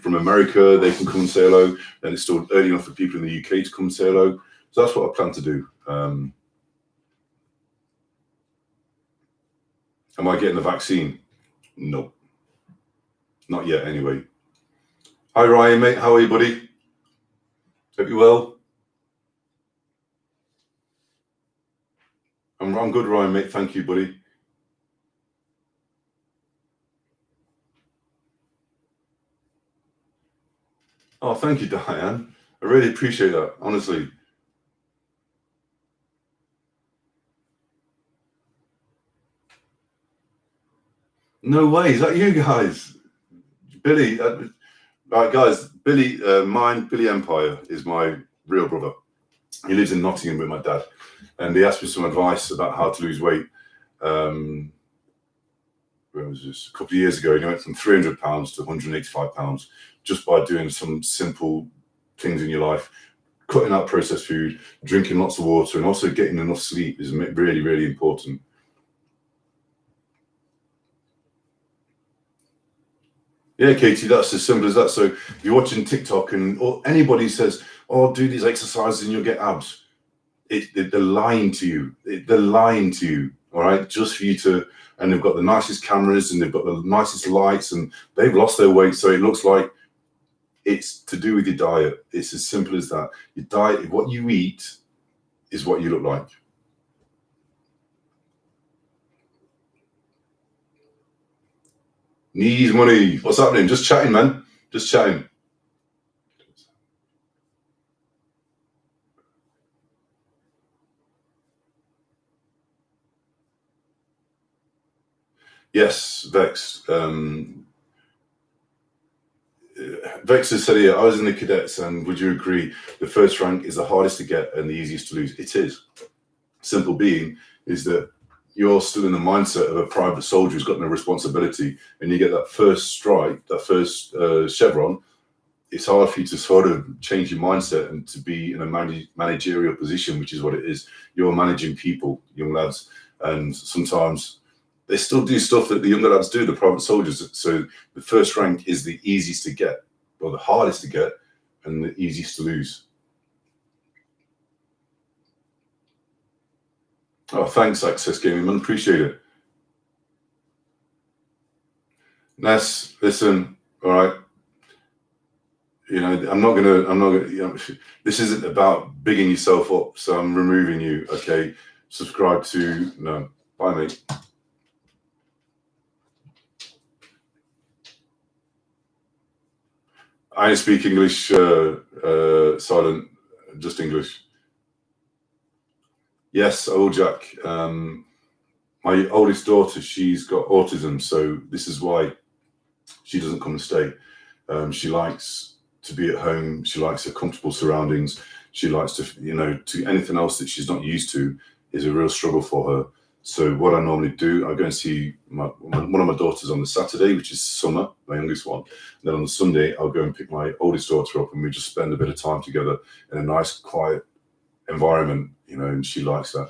from America, they can come and say hello. Then it's still early enough for people in the UK to come and say hello. So that's what I plan to do. Am I getting the vaccine? No. Not yet, anyway. Hi, Ryan, mate. How are you, buddy? Hope you're well. I'm good, Ryan, mate. Thank you, buddy. Oh, thank you, Diane. I really appreciate that, honestly. No way. Is that you guys? Billy, right, guys, Billy Empire is my real brother. He lives in Nottingham with my dad. And he asked me some advice about how to lose weight. When was this? A couple of years ago, he went from 300 pounds to 185 pounds just by doing some simple things in your life. Cutting out processed food, drinking lots of water, and also getting enough sleep is really, really important. Yeah, Katie, that's as simple as that. So if you're watching TikTok or anybody says, oh, do these exercises and you'll get abs, they're lying to you. They're lying to you, all right? Just for you to, and they've got the nicest cameras and they've got the nicest lights and they've lost their weight. So it looks like it's to do with your diet. It's as simple as that. Your diet, what you eat is what you look like. Needs money. What's happening? Just chatting, man. Just chatting. Yes, Vex. Vex has said here, I was in the cadets, and would you agree the first rank is the hardest to get and the easiest to lose? It is. Simple being is that you're still in the mindset of a private soldier who's got no responsibility, and you get that first strike, that first chevron. It's hard for you to sort of change your mindset and to be in a managerial position, which is what it is. You're managing people, young lads, and sometimes they still do stuff that the younger lads do, the private soldiers. So the first rank is the easiest to get, or the hardest to get, and the easiest to lose. Oh, thanks, Access Gaming, man. Appreciate it. Ness, listen, all right. You know, I'm not gonna, you know, this isn't about bigging yourself up, so I'm removing you, okay? Subscribe to, no, bye, mate. I speak English, silent, just English. Yes, I will, Jack. My oldest daughter, she's got autism, so this is why she doesn't come and stay. She likes to be at home. She likes her comfortable surroundings. She likes to, you know, to anything else that she's not used to is a real struggle for her. So what I normally do, I go and see one of my daughters on the Saturday, which is Summer, my youngest one. And then on the Sunday, I'll go and pick my oldest daughter up, and we just spend a bit of time together in a nice, quiet environment, you know, and she likes that.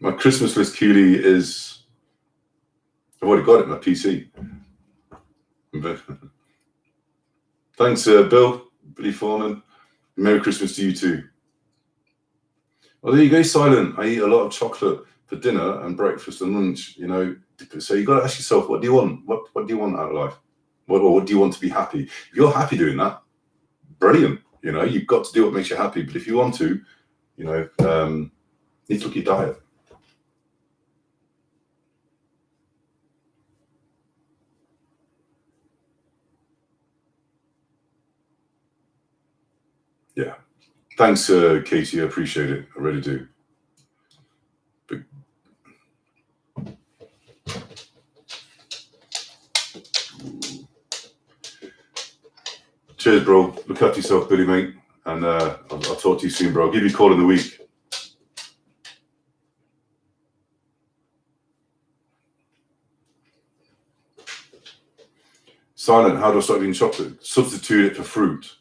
My Christmas list, Keely, is I've already got it, my PC. Thanks, Bill. Billy Foreman. Merry Christmas to you too. Well, there you go, Silent. I eat a lot of chocolate for dinner and breakfast and lunch, you know. So you got to ask yourself, what do you want? What do you want out of life? What do you want to be happy? If you're happy doing that, brilliant. You know, you've got to do what makes you happy. But if you want to, you know, need to look at your diet. Yeah. Thanks, Katie. I appreciate it. I really do. But cheers, bro. Look after yourself, Billy, mate. And I'll talk to you soon, bro. I'll give you a call in the week. Silent, how do I start eating chocolate? Substitute it for fruit.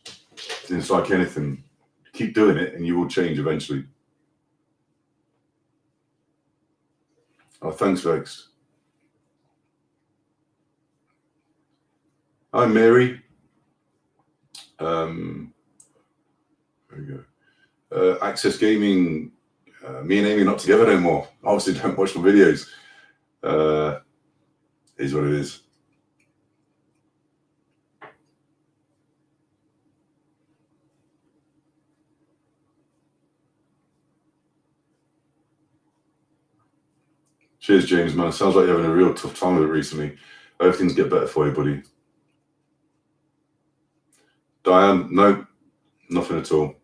It's like anything. Keep doing it and you will change eventually. Oh, thanks, Vex. Hi, Mary. There we go. Access Gaming. Me and Amy are not together no more. Obviously, don't watch my videos. Is what it is. Cheers, James, man. Sounds like you're having a real tough time with it recently. I hope things get better for you, buddy. Diane, no, nothing at all.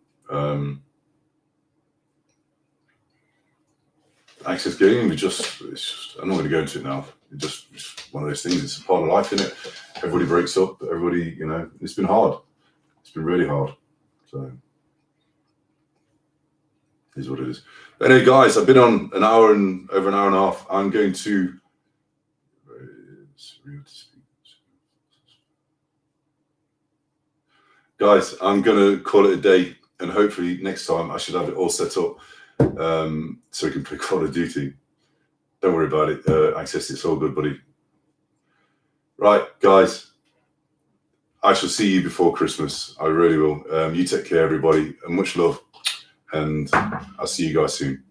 Access Gaming, it's just, I'm not going to go into it now. It's just one of those things. It's a part of life, isn't it? Everybody breaks up. Everybody, you know, it's been hard. It's been really hard. So, is what it is. But anyway, guys, I've been on over an hour and a half. I'm going to. Guys, I'm going to call it a day, and hopefully next time I should have it all set up so we can play Call of Duty. Don't worry about it. Access, it's all good, buddy. Right, guys. I shall see you before Christmas. I really will. You take care, everybody, and much love. And I'll see you guys soon.